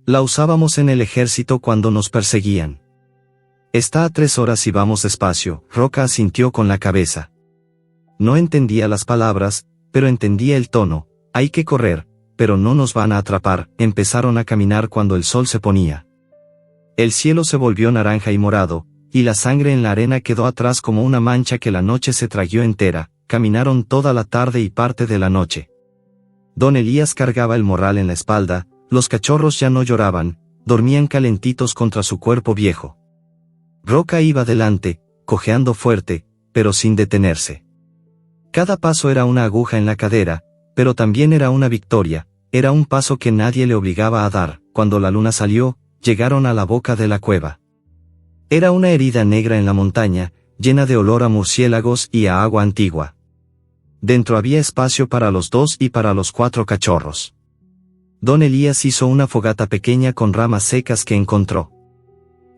«La usábamos en el ejército cuando nos perseguían. Está a 3 horas y vamos despacio. Roca asintió con la cabeza. No entendía las palabras, pero entendía el tono. Hay que correr, pero no nos van a atrapar. Empezaron a caminar cuando el sol se ponía. El cielo se volvió naranja y morado, y la sangre en la arena quedó atrás como una mancha que la noche se traguió entera. Caminaron toda la tarde y parte de la noche. Don Elías cargaba el morral en la espalda, los cachorros ya no lloraban, dormían calentitos contra su cuerpo viejo. Roca iba delante, cojeando fuerte, pero sin detenerse. Cada paso era una aguja en la cadera, pero también era una victoria, era un paso que nadie le obligaba a dar. Cuando la luna salió, llegaron a la boca de la cueva. Era una herida negra en la montaña, llena de olor a murciélagos y a agua antigua. Dentro había espacio para los 2 y para los 4 cachorros. Don Elías hizo una fogata pequeña con ramas secas que encontró.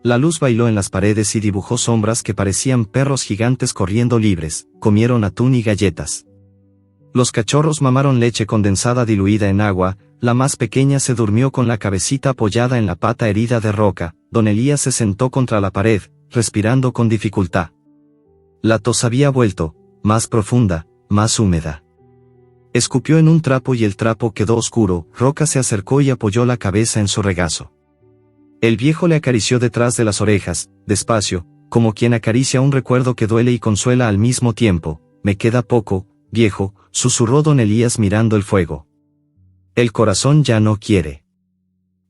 La luz bailó en las paredes y dibujó sombras que parecían perros gigantes corriendo libres. Comieron atún y galletas. Los cachorros mamaron leche condensada diluida en agua. La más pequeña se durmió con la cabecita apoyada en la pata herida de Roca. Don Elías se sentó contra la pared, respirando con dificultad. La tos había vuelto, más profunda, más húmeda. Escupió en un trapo y el trapo quedó oscuro. Roca se acercó y apoyó la cabeza en su regazo. El viejo le acarició detrás de las orejas, despacio, como quien acaricia un recuerdo que duele y consuela al mismo tiempo. Me queda poco, viejo, susurró don Elías mirando el fuego. El corazón ya no quiere.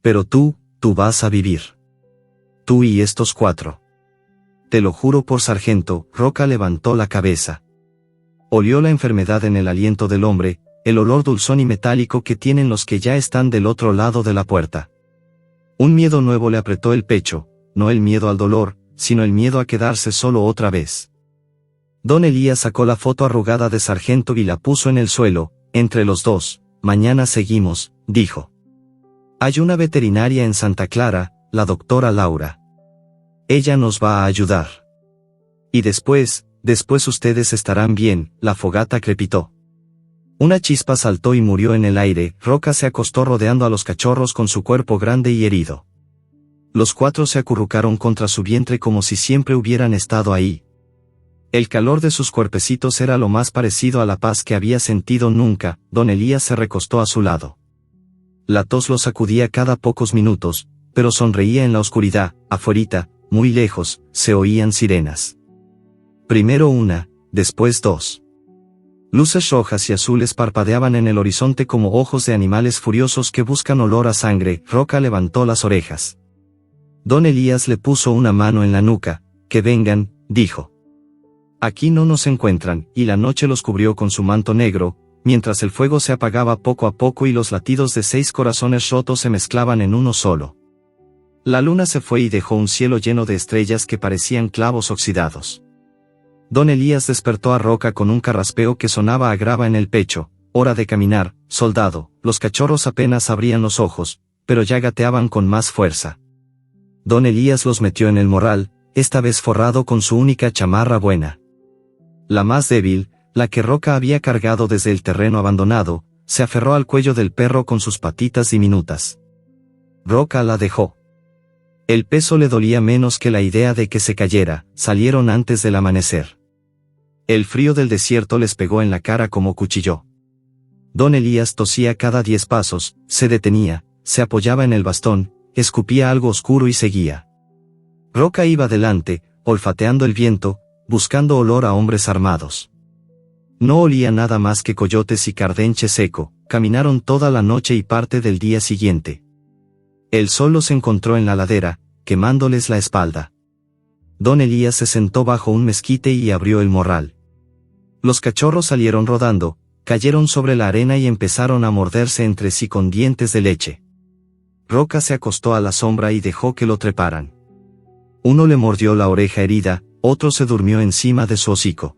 Pero tú vas a vivir. Tú y estos 4. Te lo juro por sargento. Roca levantó la cabeza. Olió la enfermedad en el aliento del hombre, el olor dulzón y metálico que tienen los que ya están del otro lado de la puerta. Un miedo nuevo le apretó el pecho, no el miedo al dolor, sino el miedo a quedarse solo otra vez. Don Elías sacó la foto arrugada de sargento y la puso en el suelo, entre los 2. Mañana seguimos, dijo. Hay una veterinaria en Santa Clara, la doctora Laura. Ella nos va a ayudar. Y después ustedes estarán bien. La fogata crepitó. Una chispa saltó y murió en el aire. Roca se acostó rodeando a los cachorros con su cuerpo grande y herido. Los 4 se acurrucaron contra su vientre como si siempre hubieran estado ahí. El calor de sus cuerpecitos era lo más parecido a la paz que había sentido nunca. Don Elías se recostó a su lado. La tos lo sacudía cada pocos minutos, pero sonreía en la oscuridad. Afuerita, muy lejos, se oían sirenas. Primero una, después 2. Luces rojas y azules parpadeaban en el horizonte como ojos de animales furiosos que buscan olor a sangre. Roca levantó las orejas. Don Elías le puso una mano en la nuca. Que vengan, dijo. Aquí no nos encuentran, y la noche los cubrió con su manto negro, mientras el fuego se apagaba poco a poco y los latidos de 6 corazones rotos se mezclaban en uno solo. La luna se fue y dejó un cielo lleno de estrellas que parecían clavos oxidados. Don Elías despertó a Roca con un carraspeo que sonaba a grava en el pecho. Hora de caminar, soldado. Los cachorros apenas abrían los ojos, pero ya gateaban con más fuerza. Don Elías los metió en el morral, esta vez forrado con su única chamarra buena. La más débil, la que Roca había cargado desde el terreno abandonado, se aferró al cuello del perro con sus patitas diminutas. Roca la dejó. El peso le dolía menos que la idea de que se cayera. Salieron antes del amanecer. El frío del desierto les pegó en la cara como cuchillo. Don Elías tosía cada 10 pasos, se detenía, se apoyaba en el bastón, escupía algo oscuro y seguía. Roca iba delante, olfateando el viento, buscando olor a hombres armados. No olía nada más que coyotes y cardenche seco. Caminaron toda la noche y parte del día siguiente. El sol los encontró en la ladera, quemándoles la espalda. Don Elías se sentó bajo un mezquite y abrió el morral. Los cachorros salieron rodando, cayeron sobre la arena y empezaron a morderse entre sí con dientes de leche. Roca se acostó a la sombra y dejó que lo treparan. Uno le mordió la oreja herida, otro se durmió encima de su hocico.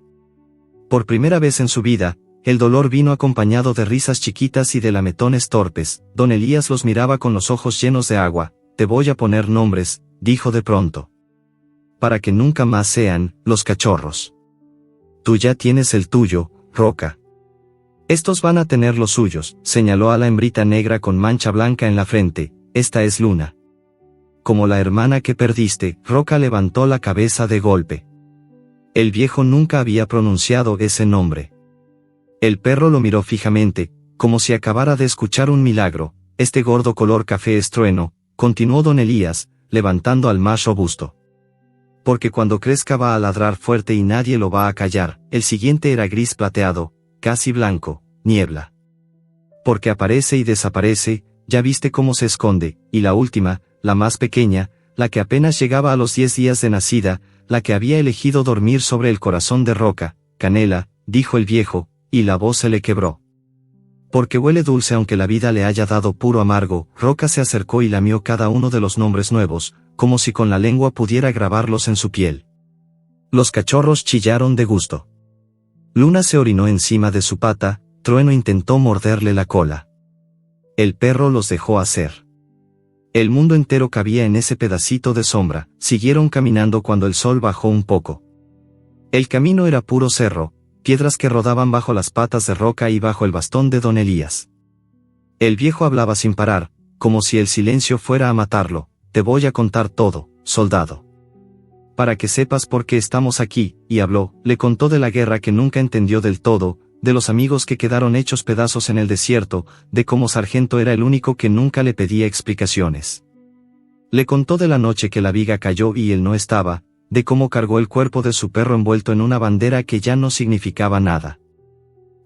Por primera vez en su vida, el dolor vino acompañado de risas chiquitas y de lametones torpes. Don Elías los miraba con los ojos llenos de agua. Te voy a poner nombres, dijo de pronto. Para que nunca más sean los cachorros. Tú ya tienes el tuyo, Roca. Estos van a tener los suyos, señaló a la hembrita negra con mancha blanca en la frente. Esta es Luna. como la hermana que perdiste. Roca levantó la cabeza de golpe. El viejo nunca había pronunciado ese nombre. El perro lo miró fijamente, como si acabara de escuchar un milagro. Este gordo color café es trueno, continuó don Elías, levantando al más robusto. Porque cuando crezca va a ladrar fuerte y nadie lo va a callar. El siguiente era gris plateado, casi blanco, niebla. Porque aparece y desaparece, ya viste cómo se esconde. Y la última, la más pequeña, la que apenas llegaba a los 10 días de nacida, la que había elegido dormir sobre el corazón de Roca. Canela, dijo el viejo, y la voz se le quebró. Porque huele dulce aunque la vida le haya dado puro amargo. Roca se acercó y lamió cada uno de los nombres nuevos, como si con la lengua pudiera grabarlos en su piel. Los cachorros chillaron de gusto. Luna se orinó encima de su pata, Trueno intentó morderle la cola. El perro los dejó hacer. El mundo entero cabía en ese pedacito de sombra. Siguieron caminando cuando el sol bajó un poco. El camino era puro cerro, piedras que rodaban bajo las patas de Roca y bajo el bastón de don Elías. El viejo hablaba sin parar, como si el silencio fuera a matarlo. Te voy a contar todo, soldado. Para que sepas por qué estamos aquí, y habló, le contó de la guerra que nunca entendió del todo, de los amigos que quedaron hechos pedazos en el desierto, de cómo Sargento era el único que nunca le pedía explicaciones. Le contó de la noche que la viga cayó y él no estaba, de cómo cargó el cuerpo de su perro envuelto en una bandera que ya no significaba nada.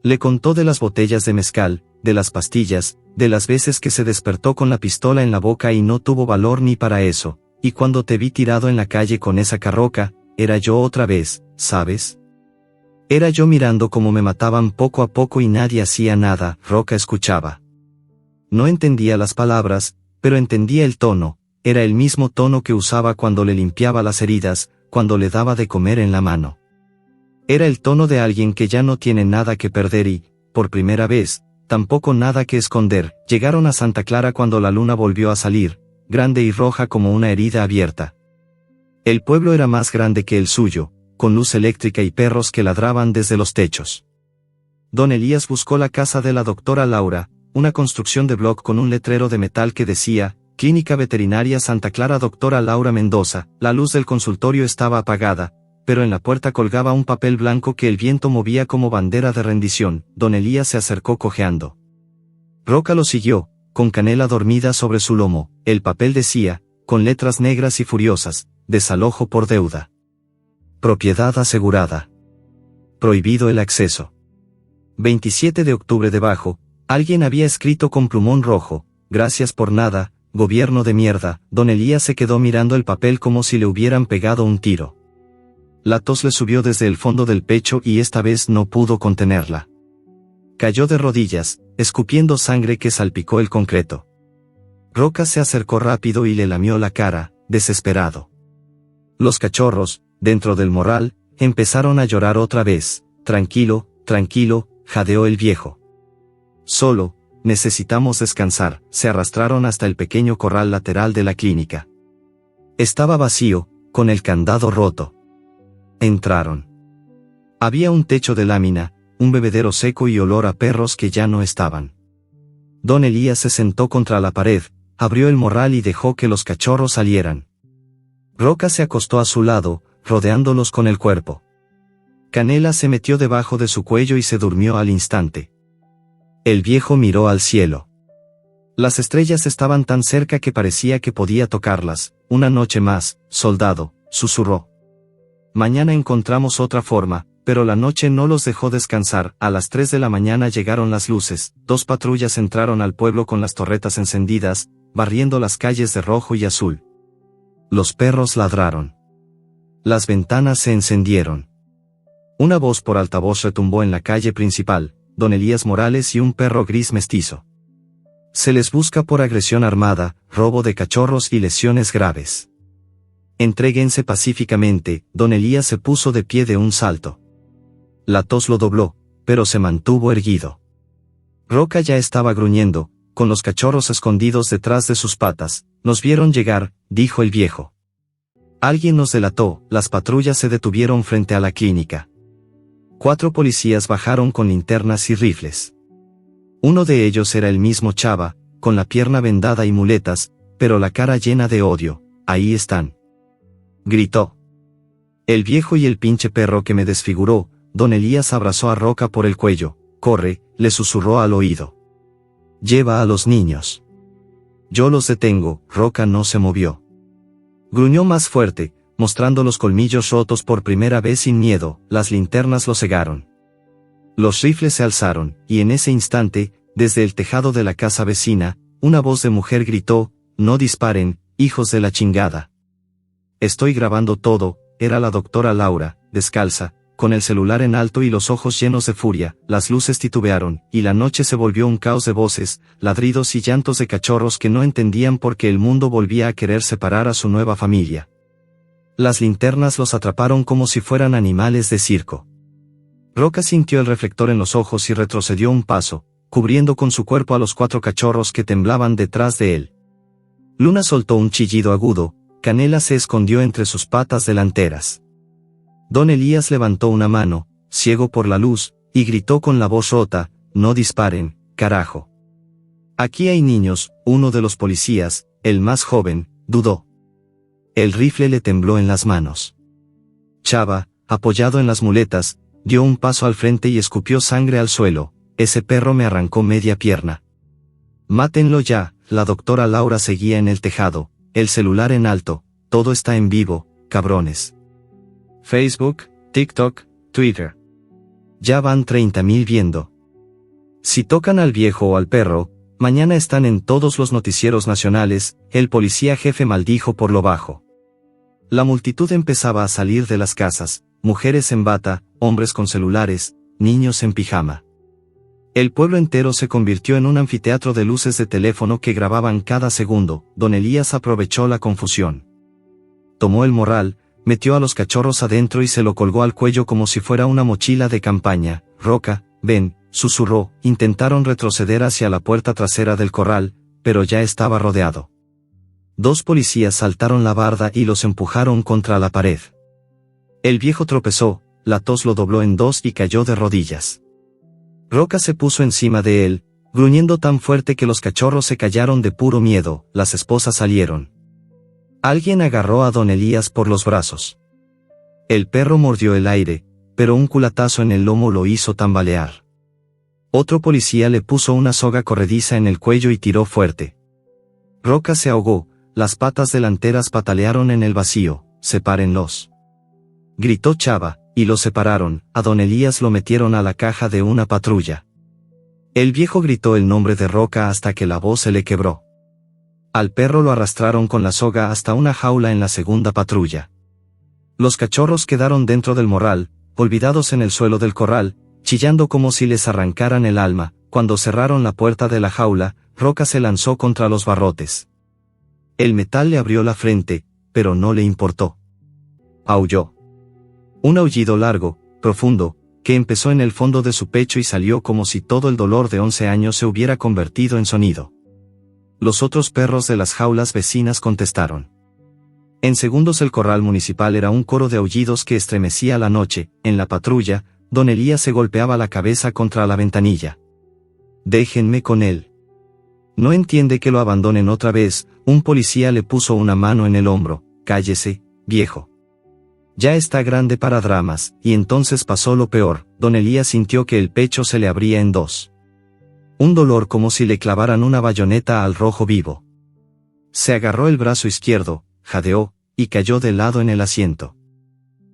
Le contó de las botellas de mezcal, de las pastillas, de las veces que se despertó con la pistola en la boca y no tuvo valor ni para eso, y cuando te vi tirado en la calle con esa carroca, era yo otra vez, ¿sabes? Era yo mirando cómo me mataban poco a poco y nadie hacía nada. Roca escuchaba. No entendía las palabras, pero entendía el tono, era el mismo tono que usaba cuando le limpiaba las heridas, cuando le daba de comer en la mano. Era el tono de alguien que ya no tiene nada que perder y, por primera vez, tampoco nada que esconder. Llegaron a Santa Clara cuando la luna volvió a salir, grande y roja como una herida abierta. El pueblo era más grande que el suyo, con luz eléctrica y perros que ladraban desde los techos. Don Elías buscó la casa de la doctora Laura, una construcción de bloc con un letrero de metal que decía, Clínica Veterinaria Santa Clara Doctora Laura Mendoza. La luz del consultorio estaba apagada, pero en la puerta colgaba un papel blanco que el viento movía como bandera de rendición. Don Elías se acercó cojeando. Roca lo siguió, con Canela dormida sobre su lomo. El papel decía, con letras negras y furiosas, desalojo por deuda. Propiedad asegurada. Prohibido el acceso. 27 de octubre debajo, alguien había escrito con plumón rojo, gracias por nada, gobierno de mierda. Don Elías se quedó mirando el papel como si le hubieran pegado un tiro. La tos le subió desde el fondo del pecho y esta vez no pudo contenerla. Cayó de rodillas, escupiendo sangre que salpicó el concreto. Roca se acercó rápido y le lamió la cara, desesperado. Los cachorros, dentro del morral, empezaron a llorar otra vez. Tranquilo, tranquilo, jadeó el viejo. Solo, necesitamos descansar. Se arrastraron hasta el pequeño corral lateral de la clínica. Estaba vacío, con el candado roto. Entraron. Había un techo de lámina, un bebedero seco y olor a perros que ya no estaban. Don Elías se sentó contra la pared, abrió el morral y dejó que los cachorros salieran. Roca se acostó a su lado, rodeándolos con el cuerpo. Canela se metió debajo de su cuello y se durmió al instante. El viejo miró al cielo. Las estrellas estaban tan cerca que parecía que podía tocarlas. Una noche más, soldado, susurró. Mañana encontramos otra forma, pero la noche no los dejó descansar. A las 3 de la mañana llegaron las luces. 2 patrullas entraron al pueblo con las torretas encendidas, barriendo las calles de rojo y azul. Los perros ladraron. Las ventanas se encendieron. Una voz por altavoz retumbó en la calle principal, Don Elías Morales y un perro gris mestizo. Se les busca por agresión armada, robo de cachorros y lesiones graves. Entréguense pacíficamente. Don Elías se puso de pie de un salto. La tos lo dobló, pero se mantuvo erguido. Roca ya estaba gruñendo, con los cachorros escondidos detrás de sus patas. Nos vieron llegar, dijo el viejo. Alguien nos delató. Las patrullas se detuvieron frente a la clínica. 4 policías bajaron con linternas y rifles. Uno de ellos era el mismo Chava, con la pierna vendada y muletas, pero la cara llena de odio. ahí están. Gritó. El viejo y el pinche perro que me desfiguró. Don Elías abrazó a Roca por el cuello. Corre, le susurró al oído. Lleva a los niños. Yo los detengo. Roca no se movió. Gruñó más fuerte, mostrando los colmillos rotos por primera vez sin miedo. Las linternas lo cegaron. Los rifles se alzaron, y en ese instante, desde el tejado de la casa vecina, una voz de mujer gritó: no disparen, hijos de la chingada. Estoy grabando todo. Era la doctora Laura, descalza, con el celular en alto y los ojos llenos de furia. Las luces titubearon, y la noche se volvió un caos de voces, ladridos y llantos de cachorros que no entendían por qué el mundo volvía a querer separar a su nueva familia. Las linternas los atraparon como si fueran animales de circo. Roca sintió el reflector en los ojos y retrocedió un paso, cubriendo con su cuerpo a los 4 cachorros que temblaban detrás de él. Luna soltó un chillido agudo. Canela se escondió entre sus patas delanteras. Don Elías levantó una mano, ciego por la luz, y gritó con la voz rota: no disparen, carajo. Aquí hay niños. Uno de los policías, el más joven, dudó. El rifle le tembló en las manos. Chava, apoyado en las muletas, dio un paso al frente y escupió sangre al suelo. Ese perro me arrancó media pierna. Mátenlo ya. La doctora Laura seguía en el tejado, el celular en alto. Todo está en vivo, cabrones. Facebook, TikTok, Twitter. Ya van 30,000 viendo. Si tocan al viejo o al perro, mañana están en todos los noticieros nacionales. El policía jefe maldijo por lo bajo. La multitud empezaba a salir de las casas, mujeres en bata, hombres con celulares, niños en pijama. El pueblo entero se convirtió en un anfiteatro de luces de teléfono que grababan cada segundo. Don Elías aprovechó la confusión. Tomó el morral, metió a los cachorros adentro y se lo colgó al cuello como si fuera una mochila de campaña. Roca, ven, susurró. Intentaron retroceder hacia la puerta trasera del corral, pero ya estaba rodeado. 2 policías saltaron la barda y los empujaron contra la pared. El viejo tropezó, la tos lo dobló en 2 y cayó de rodillas. Roca se puso encima de él, gruñendo tan fuerte que los cachorros se callaron de puro miedo. Las esposas salieron. Alguien agarró a Don Elías por los brazos. El perro mordió el aire, pero un culatazo en el lomo lo hizo tambalear. Otro policía le puso una soga corrediza en el cuello y tiró fuerte. Roca se ahogó, las patas delanteras patalearon en el vacío. Sepárenlos. Gritó Chava, y lo separaron. A Don Elías lo metieron a la caja de una patrulla. El viejo gritó el nombre de Roca hasta que la voz se le quebró. Al perro lo arrastraron con la soga hasta una jaula en la segunda patrulla. Los cachorros quedaron dentro del morral, olvidados en el suelo del corral, chillando como si les arrancaran el alma. Cuando cerraron la puerta de la jaula, Roca se lanzó contra los barrotes. El metal le abrió la frente, pero no le importó. Aulló. Un aullido largo, profundo, que empezó en el fondo de su pecho y salió como si todo el dolor de 11 años se hubiera convertido en sonido. Los otros perros de las jaulas vecinas contestaron. En segundos el corral municipal era un coro de aullidos que estremecía la noche. En la patrulla, Don Elías se golpeaba la cabeza contra la ventanilla. Déjenme con él. No entiende que lo abandonen otra vez. Un policía le puso una mano en el hombro. Cállese, viejo. Ya está grande para dramas. Y entonces pasó lo peor. Don Elías sintió que el pecho se le abría en 2. Un dolor como si le clavaran una bayoneta al rojo vivo. Se agarró el brazo izquierdo, jadeó, y cayó de lado en el asiento.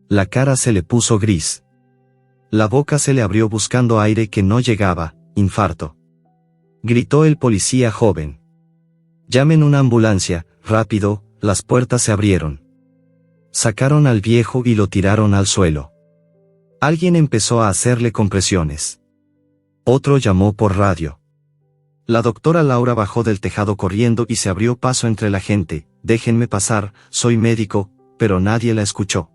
La cara se le puso gris. La boca se le abrió buscando aire que no llegaba. Infarto. Gritó el policía joven. Llamen una ambulancia, rápido. Las puertas se abrieron. Sacaron al viejo y lo tiraron al suelo. Alguien empezó a hacerle compresiones. Otro llamó por radio. La doctora Laura bajó del tejado corriendo y se abrió paso entre la gente. Déjenme pasar, soy médico, pero nadie la escuchó.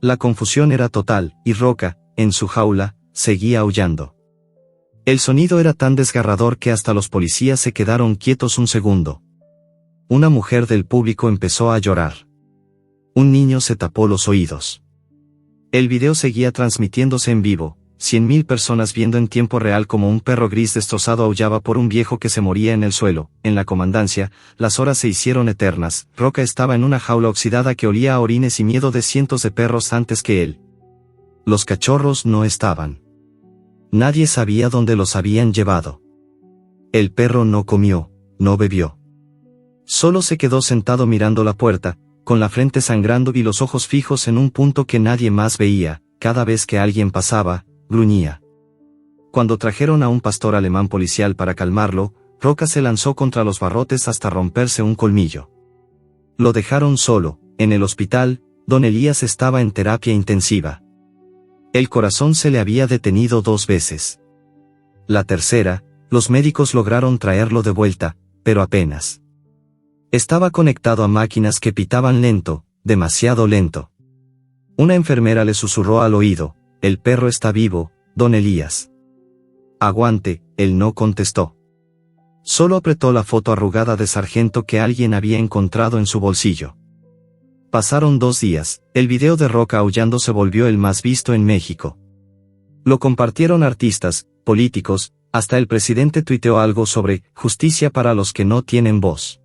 La confusión era total, y Roca, en su jaula, seguía aullando. El sonido era tan desgarrador que hasta los policías se quedaron quietos un segundo. Una mujer del público empezó a llorar. Un niño se tapó los oídos. El video seguía transmitiéndose en vivo. 100.000 personas viendo en tiempo real como un perro gris destrozado aullaba por un viejo que se moría en el suelo. En la comandancia, las horas se hicieron eternas. Roca estaba en una jaula oxidada que olía a orines y miedo de cientos de perros antes que él. Los cachorros no estaban. Nadie sabía dónde los habían llevado. El perro no comió, no bebió. Solo se quedó sentado mirando la puerta, con la frente sangrando y los ojos fijos en un punto que nadie más veía. Cada vez que alguien pasaba, gruñía. Cuando trajeron a un pastor alemán policial para calmarlo, Roca se lanzó contra los barrotes hasta romperse un colmillo. Lo dejaron solo. En el hospital, don Elías estaba en terapia intensiva. El corazón se le había detenido 2 veces. La tercera, los médicos lograron traerlo de vuelta, pero apenas. Estaba conectado a máquinas que pitaban lento, demasiado lento. Una enfermera le susurró al oído: «El perro está vivo, don Elías». «Aguante», él no contestó. Solo apretó la foto arrugada de sargento que alguien había encontrado en su bolsillo. Pasaron 2 días, el video de Roca aullando se volvió el más visto en México. Lo compartieron artistas, políticos, hasta el presidente tuiteó algo sobre «justicia para los que no tienen voz».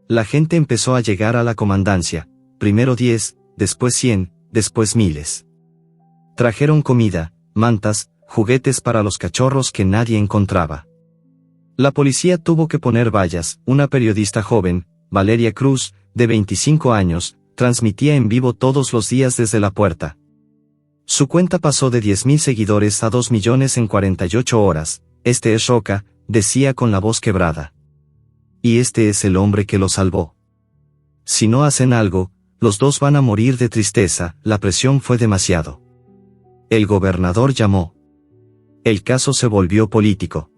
La gente empezó a llegar a la comandancia, primero 10, después 100, después miles. Trajeron comida, mantas, juguetes para los cachorros que nadie encontraba. La policía tuvo que poner vallas. Una periodista joven, Valeria Cruz, de 25 años, transmitía en vivo todos los días desde la puerta. Su cuenta pasó de 10.000 seguidores a 2 millones en 48 horas. «Este es Roca», decía con la voz quebrada. «Y este es el hombre que lo salvó. Si no hacen algo, los 2 van a morir de tristeza». La presión fue demasiado. El gobernador llamó. El caso se volvió político.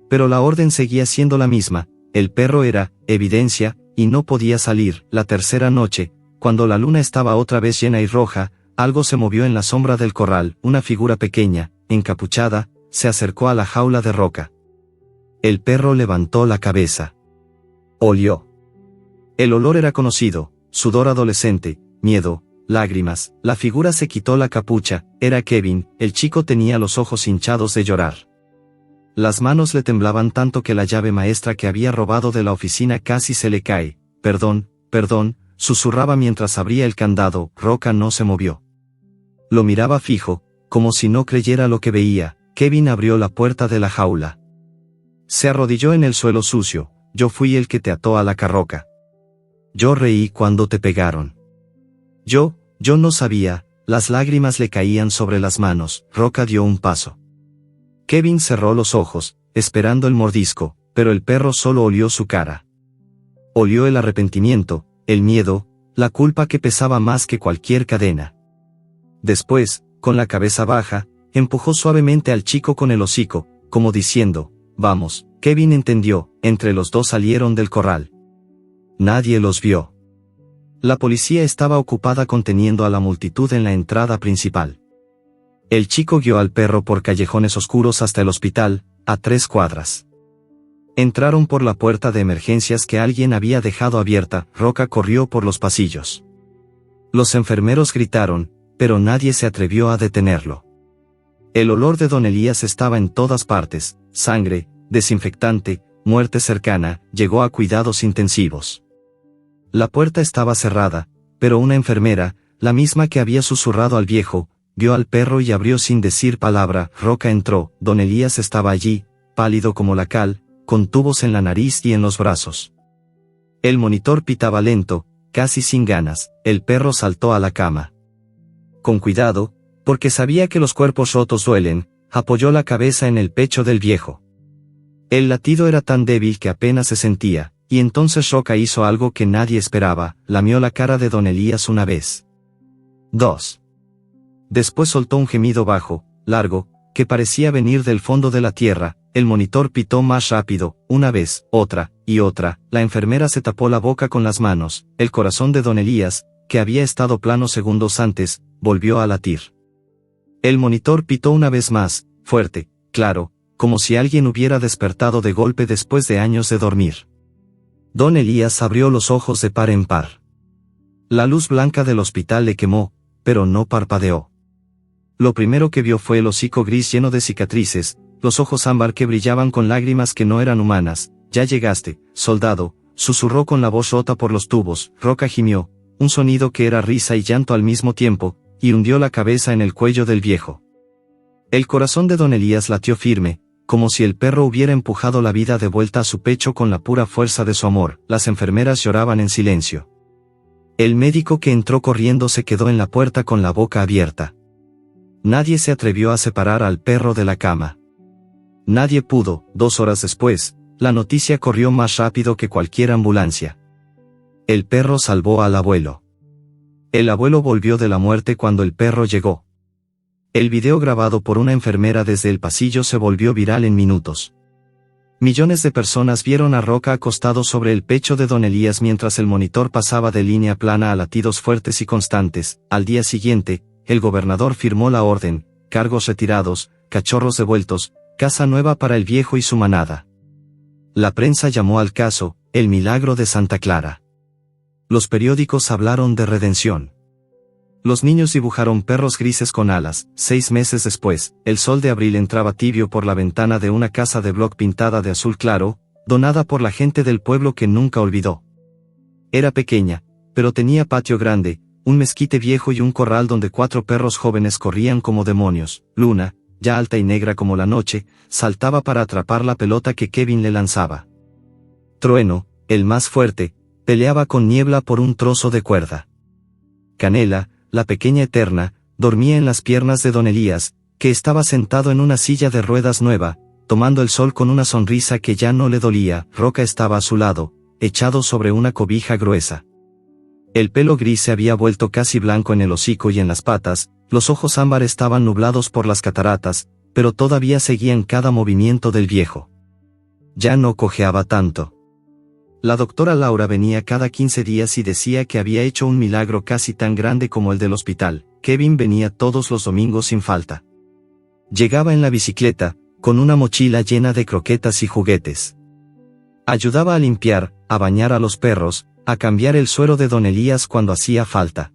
Pero la orden seguía siendo la misma. El perro era evidencia, y no podía salir. La tercera noche, cuando la luna estaba otra vez llena y roja, algo se movió en la sombra del corral. Una figura pequeña, encapuchada, se acercó a la jaula de Roca. El perro levantó la cabeza. Olió. El olor era conocido: sudor adolescente, miedo, lágrimas. La figura se quitó la capucha. Era Kevin. El chico tenía los ojos hinchados de llorar. Las manos le temblaban tanto que la llave maestra que había robado de la oficina casi se le cae. «Perdón, perdón», susurraba mientras abría el candado. Roca no se movió. Lo miraba fijo, como si no creyera lo que veía. Kevin abrió la puerta de la jaula. Se arrodilló en el suelo sucio. «Yo fui el que te ató a la carroca. Yo reí cuando te pegaron. Yo no sabía». Las lágrimas le caían sobre las manos. Roca dio un paso. Kevin cerró los ojos, esperando el mordisco, pero el perro solo olió su cara. Olió el arrepentimiento, el miedo, la culpa que pesaba más que cualquier cadena. Después, con la cabeza baja, empujó suavemente al chico con el hocico, como diciendo: «Vamos». Kevin entendió. Entre los 2 salieron del corral. Nadie los vio. La policía estaba ocupada conteniendo a la multitud en la entrada principal. El chico guió al perro por callejones oscuros hasta el hospital, a 3 cuadras. Entraron por la puerta de emergencias que alguien había dejado abierta. Roca corrió por los pasillos. Los enfermeros gritaron, pero nadie se atrevió a detenerlo. El olor de don Elías estaba en todas partes: sangre, desinfectante, muerte cercana. Llegó a cuidados intensivos. La puerta estaba cerrada, pero una enfermera, la misma que había susurrado al viejo, vio al perro y abrió sin decir palabra. Roca entró. Don Elías estaba allí, pálido como la cal, con tubos en la nariz y en los brazos. El monitor pitaba lento, casi sin ganas. El perro saltó a la cama. Con cuidado, porque sabía que los cuerpos rotos duelen, apoyó la cabeza en el pecho del viejo. El latido era tan débil que apenas se sentía, y entonces Roca hizo algo que nadie esperaba: lamió la cara de don Elías una vez. 2. Después soltó un gemido bajo, largo, que parecía venir del fondo de la tierra. El monitor pitó más rápido, una vez, otra, y otra. La enfermera se tapó la boca con las manos. El corazón de don Elías, que había estado plano segundos antes, volvió a latir. El monitor pitó una vez más, fuerte, claro, como si alguien hubiera despertado de golpe después de años de dormir. Don Elías abrió los ojos de par en par. La luz blanca del hospital le quemó, pero no parpadeó. Lo primero que vio fue el hocico gris lleno de cicatrices, los ojos ámbar que brillaban con lágrimas que no eran humanas. «Ya llegaste, soldado», susurró con la voz rota por los tubos. Roca gimió, un sonido que era risa y llanto al mismo tiempo, y hundió la cabeza en el cuello del viejo. El corazón de don Elías latió firme, como si el perro hubiera empujado la vida de vuelta a su pecho con la pura fuerza de su amor. Las enfermeras lloraban en silencio. El médico que entró corriendo se quedó en la puerta con la boca abierta. Nadie se atrevió a separar al perro de la cama. Nadie pudo. 2 horas después, la noticia corrió más rápido que cualquier ambulancia. El perro salvó al abuelo. El abuelo volvió de la muerte cuando el perro llegó. El video grabado por una enfermera desde el pasillo se volvió viral en minutos. Millones de personas vieron a Roca acostado sobre el pecho de don Elías mientras el monitor pasaba de línea plana a latidos fuertes y constantes. Al día siguiente, el gobernador firmó la orden: cargos retirados, cachorros devueltos, casa nueva para el viejo y su manada. La prensa llamó al caso «El milagro de Santa Clara». Los periódicos hablaron de redención. Los niños dibujaron perros grises con alas. 6 meses después, el sol de abril entraba tibio por la ventana de una casa de bloc pintada de azul claro, donada por la gente del pueblo que nunca olvidó. Era pequeña, pero tenía patio grande, un mezquite viejo y un corral donde 4 perros jóvenes corrían como demonios. Luna, ya alta y negra como la noche, saltaba para atrapar la pelota que Kevin le lanzaba. Trueno, el más fuerte, peleaba con Niebla por un trozo de cuerda. Canela, la pequeña eterna, dormía en las piernas de don Elías, que estaba sentado en una silla de ruedas nueva, tomando el sol con una sonrisa que ya no le dolía. Roca estaba a su lado, echado sobre una cobija gruesa. El pelo gris se había vuelto casi blanco en el hocico y en las patas, los ojos ámbar estaban nublados por las cataratas, pero todavía seguían cada movimiento del viejo. Ya no cojeaba tanto. La doctora Laura venía cada 15 días y decía que había hecho un milagro casi tan grande como el del hospital. Kevin venía todos los domingos sin falta. Llegaba en la bicicleta, con una mochila llena de croquetas y juguetes. Ayudaba a limpiar, a bañar a los perros, a cambiar el suero de don Elías cuando hacía falta.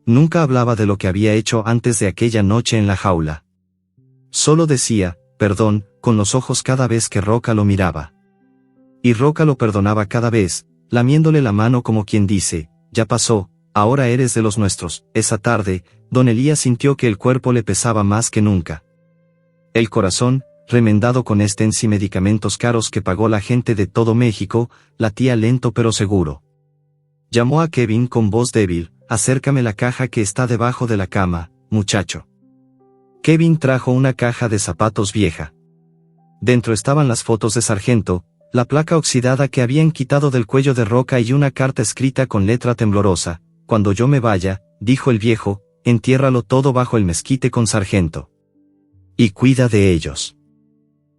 Nunca hablaba de lo que había hecho antes de aquella noche en la jaula. Solo decía, perdón, con los ojos cada vez que Roca lo miraba. Y Roca lo perdonaba cada vez, lamiéndole la mano como quien dice, ya pasó, ahora eres de los nuestros. Esa tarde, don Elías sintió que el cuerpo le pesaba más que nunca. El corazón, remendado con stents y medicamentos caros que pagó la gente de todo México, latía lento pero seguro. Llamó a Kevin con voz débil: acércame la caja que está debajo de la cama, muchacho. Kevin trajo una caja de zapatos vieja. Dentro estaban las fotos de Sargento, la placa oxidada que habían quitado del cuello de Roca y una carta escrita con letra temblorosa: cuando yo me vaya, dijo el viejo, entiérralo todo bajo el mezquite con Sargento. Y cuida de ellos.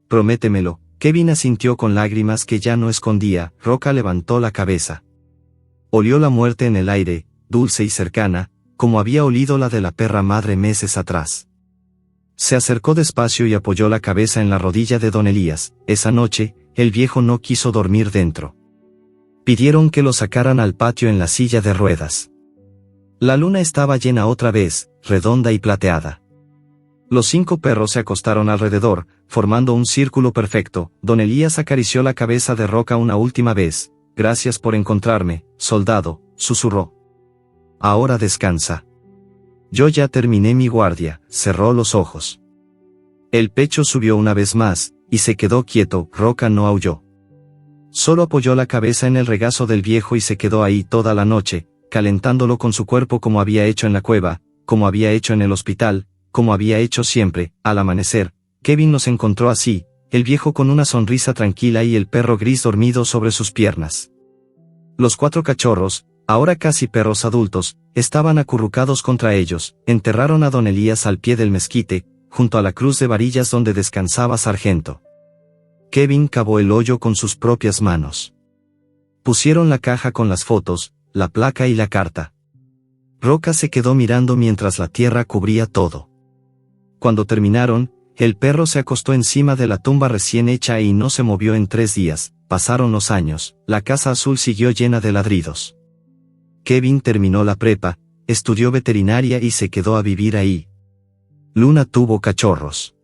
Prométemelo. Kevin asintió con lágrimas que ya no escondía. Roca levantó la cabeza. Olió la muerte en el aire, dulce y cercana, como había olido la de la perra madre meses atrás. Se acercó despacio y apoyó la cabeza en la rodilla de don Elías. Esa noche, el viejo no quiso dormir dentro. Pidieron que lo sacaran al patio en la silla de ruedas. La luna estaba llena otra vez, redonda y plateada. Los 5 perros se acostaron alrededor, formando un círculo perfecto. Don Elías acarició la cabeza de Roca una última vez. Gracias por encontrarme, soldado, susurró. Ahora descansa. Yo ya terminé mi guardia. Cerró los ojos. El pecho subió una vez más, y se quedó quieto. Roca no aulló. Solo apoyó la cabeza en el regazo del viejo y se quedó ahí toda la noche, calentándolo con su cuerpo como había hecho en la cueva, como había hecho en el hospital, como había hecho siempre. Al amanecer, Kevin los encontró así, el viejo con una sonrisa tranquila y el perro gris dormido sobre sus piernas. Los 4 cachorros, ahora casi perros adultos, estaban acurrucados contra ellos. Enterraron a don Elías al pie del mezquite, junto a la cruz de varillas donde descansaba Sargento. Kevin cavó el hoyo con sus propias manos. Pusieron la caja con las fotos, la placa y la carta. Roca se quedó mirando mientras la tierra cubría todo. Cuando terminaron, el perro se acostó encima de la tumba recién hecha y no se movió en 3 días. Pasaron los años, la casa azul siguió llena de ladridos. Kevin terminó la prepa, estudió veterinaria y se quedó a vivir ahí. Luna tuvo cachorros.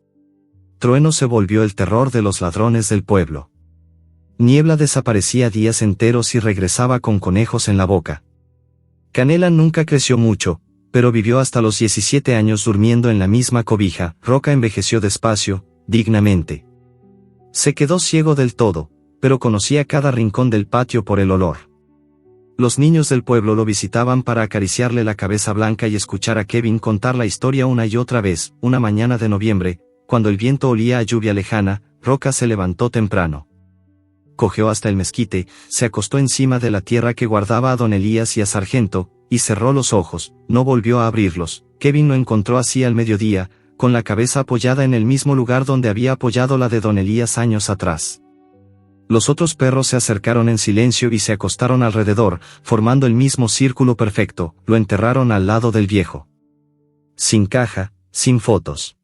Trueno se volvió el terror de los ladrones del pueblo. Niebla desaparecía días enteros y regresaba con conejos en la boca. Canela nunca creció mucho, pero vivió hasta los 17 años durmiendo en la misma cobija. Roca envejeció despacio, dignamente. Se quedó ciego del todo, pero conocía cada rincón del patio por el olor. Los niños del pueblo lo visitaban para acariciarle la cabeza blanca y escuchar a Kevin contar la historia una y otra vez. Una mañana de noviembre, cuando el viento olía a lluvia lejana, Roca se levantó temprano. Cojeó hasta el mezquite, se acostó encima de la tierra que guardaba a don Elías y a Sargento, y cerró los ojos. No volvió a abrirlos. Kevin lo encontró así al mediodía, con la cabeza apoyada en el mismo lugar donde había apoyado la de don Elías años atrás. Los otros perros se acercaron en silencio y se acostaron alrededor, formando el mismo círculo perfecto. Lo enterraron al lado del viejo. Sin caja, sin fotos.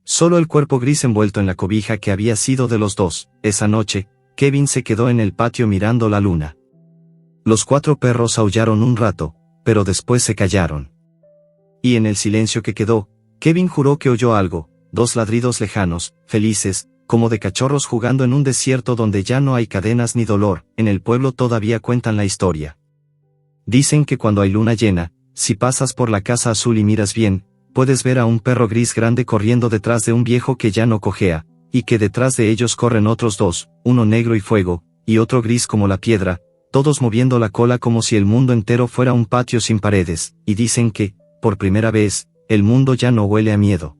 Solo el cuerpo gris envuelto en la cobija que había sido de los dos. Esa noche, Kevin se quedó en el patio mirando la luna. Los 4 perros aullaron un rato, pero después se callaron. Y en el silencio que quedó, Kevin juró que oyó algo, 2 ladridos lejanos, felices, como de cachorros jugando en un desierto donde ya no hay cadenas ni dolor. En el pueblo todavía cuentan la historia. Dicen que cuando hay luna llena, si pasas por la casa azul y miras bien, puedes ver a un perro gris grande corriendo detrás de un viejo que ya no cojea, y que detrás de ellos corren otros 2, uno negro y fuego, y otro gris como la piedra, todos moviendo la cola como si el mundo entero fuera un patio sin paredes, y dicen que, por primera vez, el mundo ya no huele a miedo.